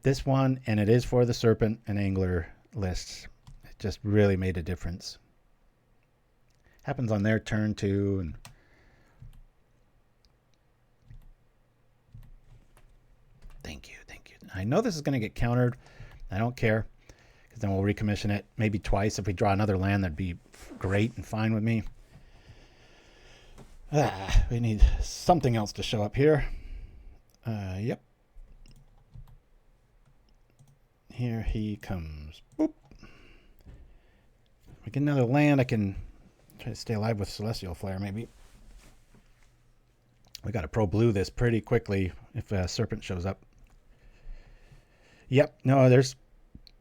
S4: this one, and it is for the Serpent and Angler lists, it just really made a difference. Happens on their turn too, and thank you. I know this is going to get countered. I don't care, because then we'll recommission it maybe twice. If we draw another land, that'd be great and fine with me. We need something else to show up here. Yep. Here he comes. Boop. We get another land. I can try to stay alive with Celestial Flare, maybe. We got to pro blue this pretty quickly if Serpent shows up. Yep. No,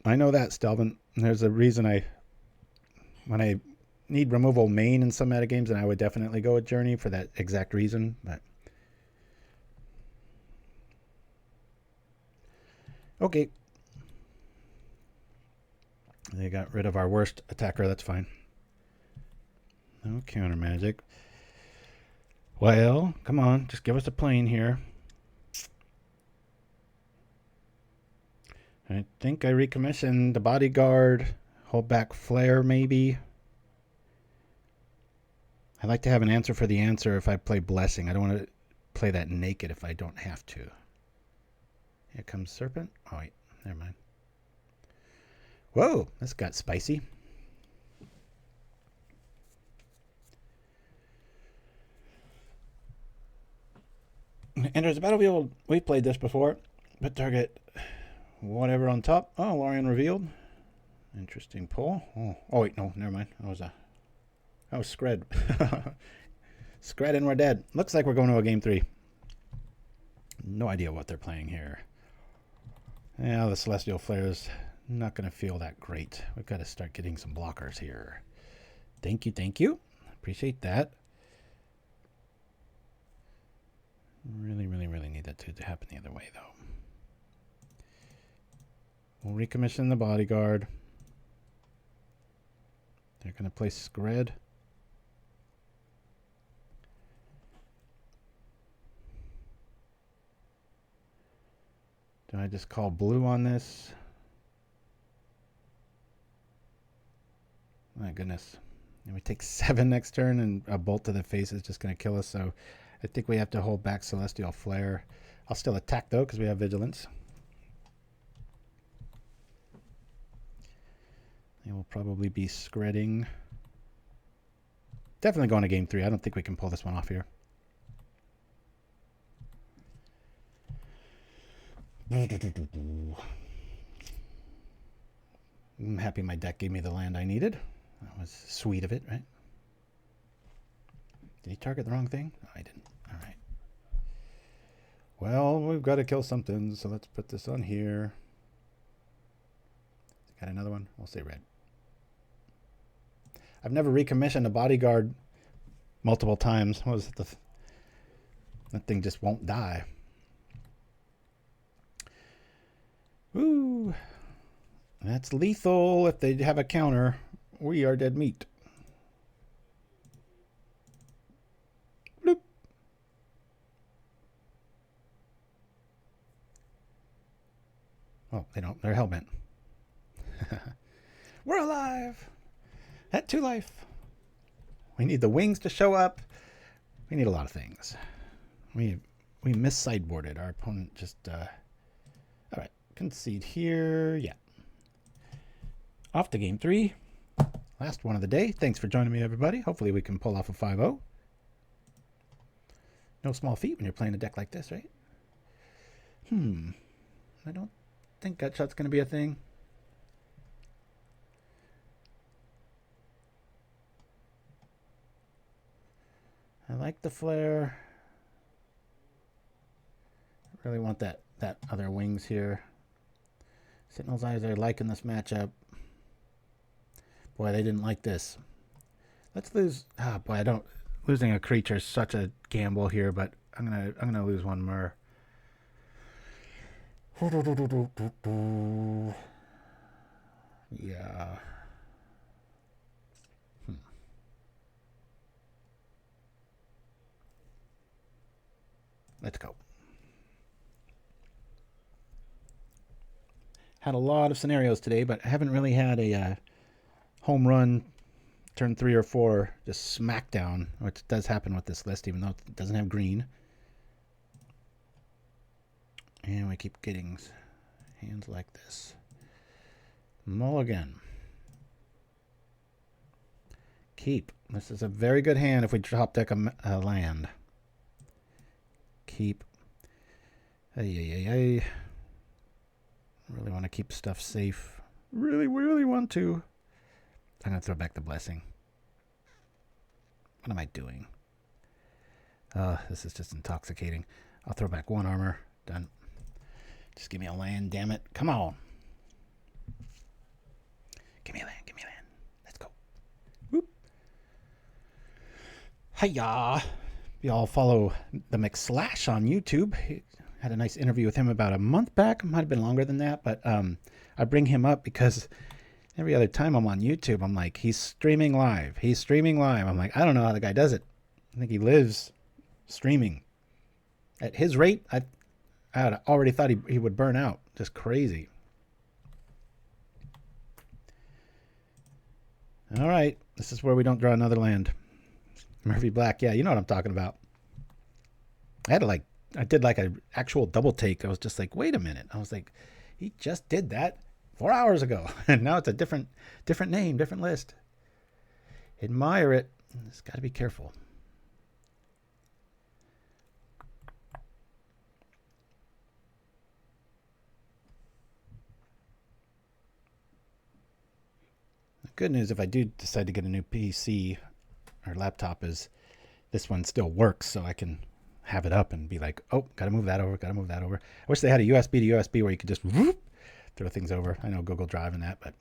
S4: I know that, Stelvin. There's a reason when I need removal main in some metagames, and I would definitely go with Journey for that exact reason. But okay. They got rid of our worst attacker. That's fine. No counter magic. Well, come on. Just give us a plane here. I think I recommissioned the Bodyguard. Hold back Flare, maybe. I like to have an answer for the answer if I play Blessing. I don't want to play that naked if I don't have to. Here comes Serpent. Oh, wait. Never mind. Whoa, this got spicy. Enters the battlefield. We've played this before. Put target whatever on top. Oh, Lorien revealed. Interesting pull. Oh wait, no, never mind. That was Scred. Scred and we're dead. Looks like we're going to a game 3. No idea what they're playing here. Yeah, the Celestial Flare's not going to feel that great. We've got to start getting some blockers here. Thank you. Appreciate that. Really need that to happen the other way, though. We'll recommission the Bodyguard. They're going to play Scred. Do I just call blue on this? My goodness. And we take 7 next turn, and a bolt to the face is just going to kill us. So I think we have to hold back Celestial Flare. I'll still attack, though, because we have Vigilance. They will probably be Scredding. Definitely going to game 3. I don't think we can pull this one off here. I'm happy my deck gave me the land I needed. That was sweet of it, right? Did he target the wrong thing? No, I didn't. All right. Well, we've got to kill something, so let's put this on here. Got another one? We'll say red. I've never recommissioned a bodyguard multiple times. What was it? That thing just won't die. Ooh. That's lethal. If they have a counter, we are dead meat. Bloop. Oh, they don't. They're hellbent. We're alive. At 2 life. We need the wings to show up. We need a lot of things. We mis-sideboarded. Our opponent just... all right. Concede here. Yeah. Off to game 3. Last one of the day. Thanks for joining me, everybody. Hopefully we can pull off a 5-0. No small feat when you're playing a deck like this, right? I don't think Gutshot's going to be a thing. I like the flare. I really want that other wings here. Sentinel's Eyes are liking this matchup. Boy, they didn't like this. Let's lose. Ah, boy, I don't. Losing a creature is such a gamble here, but I'm gonna lose one Myr. Yeah. Let's go. Had a lot of scenarios today, but I haven't really had a home run turn 3 or 4 just smackdown, which does happen with this list, even though it doesn't have green. And we keep getting hands like this. Mulligan. Keep. This is a very good hand if we top deck a land. Keep. Really want to keep stuff safe. Really want to. I'm going to throw back the blessing. What am I doing? This is just intoxicating. I'll throw back 1 armor. Done. Just give me a land, damn it. Come on. Give me a land. Give me a land. Let's go. Whoop. Hiya. Y'all follow the McSlash on YouTube. He had a nice interview with him about a month back. Might have been longer than that, but I bring him up because every other time I'm on YouTube, I'm like, he's streaming live. He's streaming live. I'm like, I don't know how the guy does it. I think he lives streaming. At his rate, I had already thought he would burn out. Just crazy. All right. This is where we don't draw another land. Murphy Black. Yeah, you know what I'm talking about. I did like an actual double take. I was just like, wait a minute. I was like, he just did that 4 hours ago. And now it's a different name, different list. Admire it. Just got to be careful. The good news, if I do decide to get a new PC or laptop, is this one still works, so I can have it up and be like, oh, gotta move that over, gotta move that over. I wish they had a USB to USB where you could just whoop, throw things over. I know Google Drive and that, but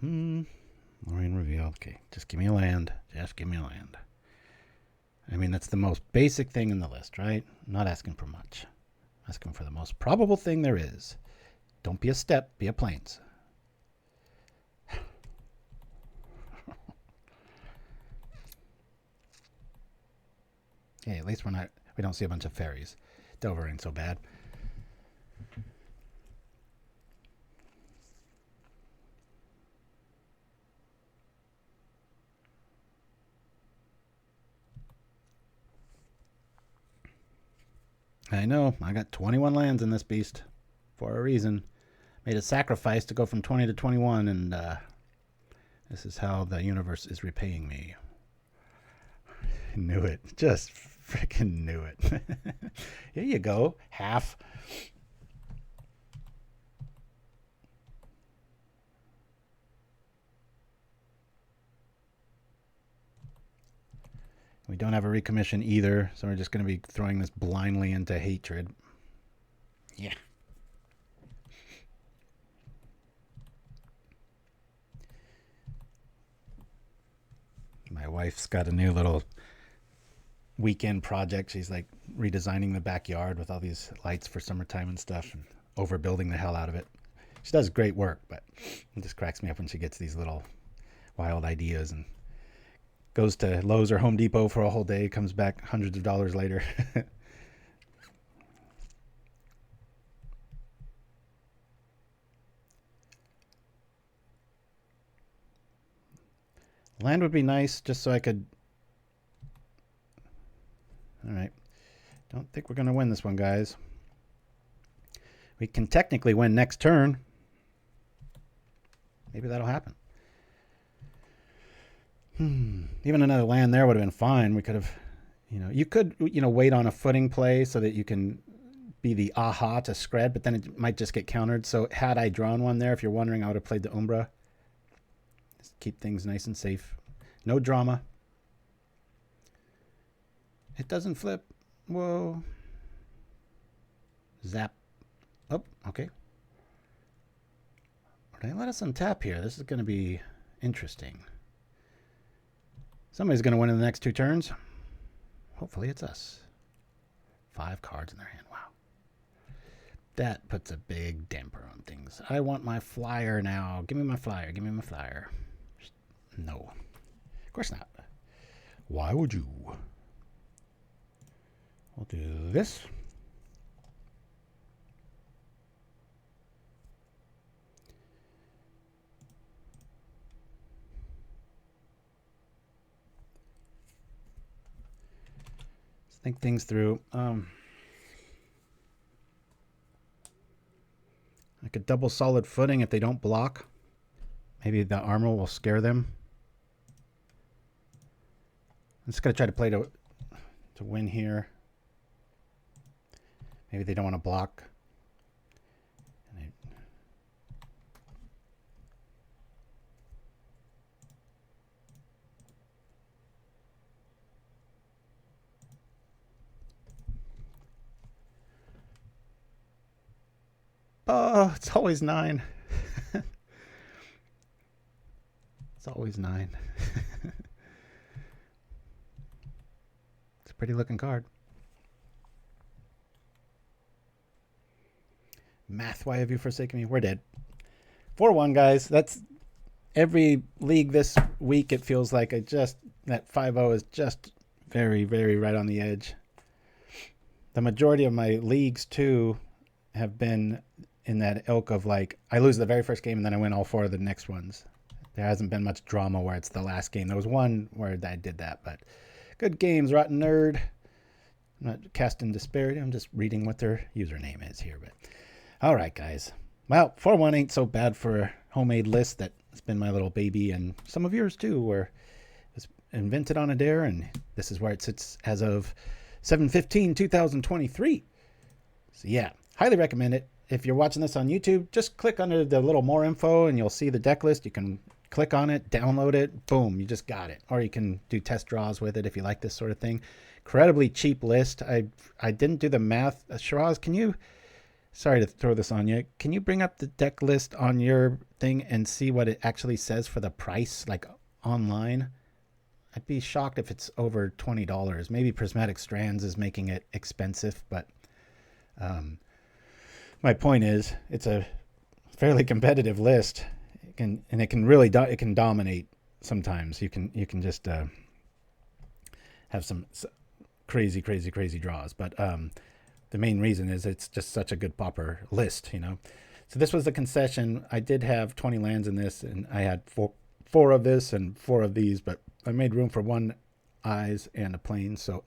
S4: Lorien revealed. Okay, just give me a land. Just give me a land. I mean, that's the most basic thing in the list, right? I'm not asking for much. I'm asking for the most probable thing there is. Don't be a step, be a plains. Okay, at least we don't see a bunch of fairies. Dover ain't so bad. I know, I got 21 lands in this beast for a reason. Made a sacrifice to go from 20 to 21, and this is how the universe is repaying me. Knew it. Just freaking knew it. Here you go. Half. We don't have a recommission either, so we're just going to be throwing this blindly into hatred. Yeah. My wife's got a new little weekend project. She's like redesigning the backyard with all these lights for summertime and stuff and overbuilding the hell out of it. She does great work, but it just cracks me up when she gets these little wild ideas and goes to Lowe's or Home Depot for a whole day, comes back hundreds of dollars later. Land would be nice just so I could... All right. Don't think we're going to win this one, guys. We can technically win next turn. Maybe that'll happen. Even another land there would have been fine. We could have, you could, wait on a footing play so that you can be the aha to scred, but then it might just get countered. So had I drawn one there, if you're wondering, I would have played the Umbra. Just keep things nice and safe. No drama. It doesn't flip. Whoa. Zap. Oh, okay. They let us untap here. This is going to be interesting. Somebody's going to win in the next 2 turns. Hopefully it's us. 5 cards in their hand. Wow. That puts a big damper on things. I want my flyer now. Give me my flyer. Give me my flyer. No. Of course not. Why would you? We'll do this. Let's think things through. I could double solid footing if they don't block. Maybe the armor will scare them. I'm just going to try to play to win here. Maybe they don't want to block. Oh, it's always 9. It's always 9. It's a pretty looking card. Math, why have you forsaken me? We're dead. 4-1, guys. That's every league this week. It feels like that 5-0 is just very, very right on the edge. The majority of my leagues, too, have been in that ilk of like, I lose the very first game and then I win all 4 of the next ones. There hasn't been much drama where it's the last game. There was one where I did that, but good games, Rotten Nerd. I'm not casting disparity. I'm just reading what their username is here. But all right, guys. Well, 4-1 ain't so bad for a homemade list that's been my little baby, and some of yours too, where it was invented on a dare, and this is where it sits as of 7/15/2023. So yeah, highly recommend it. If you're watching this on YouTube, just click under the little more info and you'll see the deck list. You can click on it, download it, boom, you just got it. Or you can do test draws with it if you like this sort of thing. Incredibly cheap list. I didn't do the math. Shiraz, can you, sorry to throw this on you, can you bring up the deck list on your thing and see what it actually says for the price, like online? I'd be shocked if it's over $20. Maybe Prismatic Strands is making it expensive, but my point is, it's a fairly competitive list. It can really dominate sometimes. You can just have some crazy draws. But the main reason is it's just such a good Pauper list, So this was the concession. I did have 20 lands in this, and I had four of this and 4 of these, but I made room for 1 eyes and a plane. So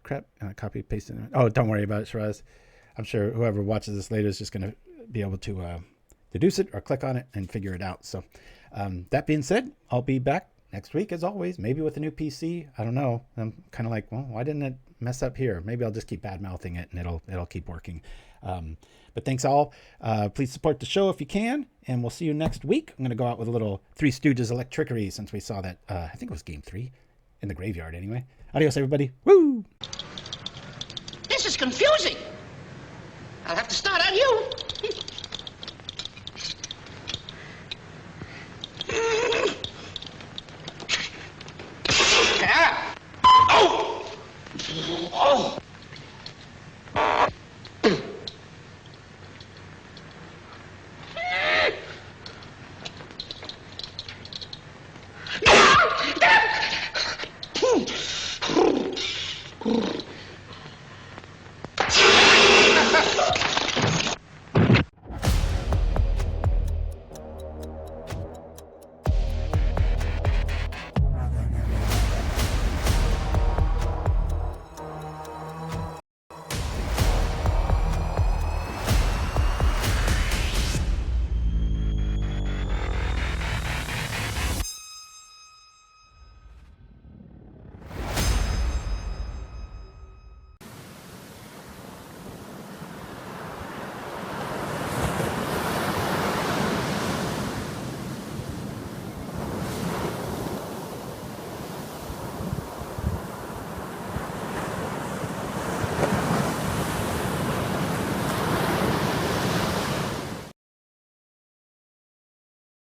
S4: crap, copy paste it. Oh, don't worry about it, Shiraz. I'm sure whoever watches this later is just going to be able to deduce it or click on it and figure it out. So that being said, I'll be back next week as always, maybe with a new PC. I don't know. I'm kind of like, well, why didn't it mess up here? Maybe I'll just keep bad mouthing it and it'll keep working. But thanks all. Please support the show if you can, and we'll see you next week. I'm going to go out with a little Three Stooges electrickery since we saw that, I think it was game 3. In the graveyard, anyway. Adios, everybody. Woo!
S6: This is confusing. I'll have to start on you.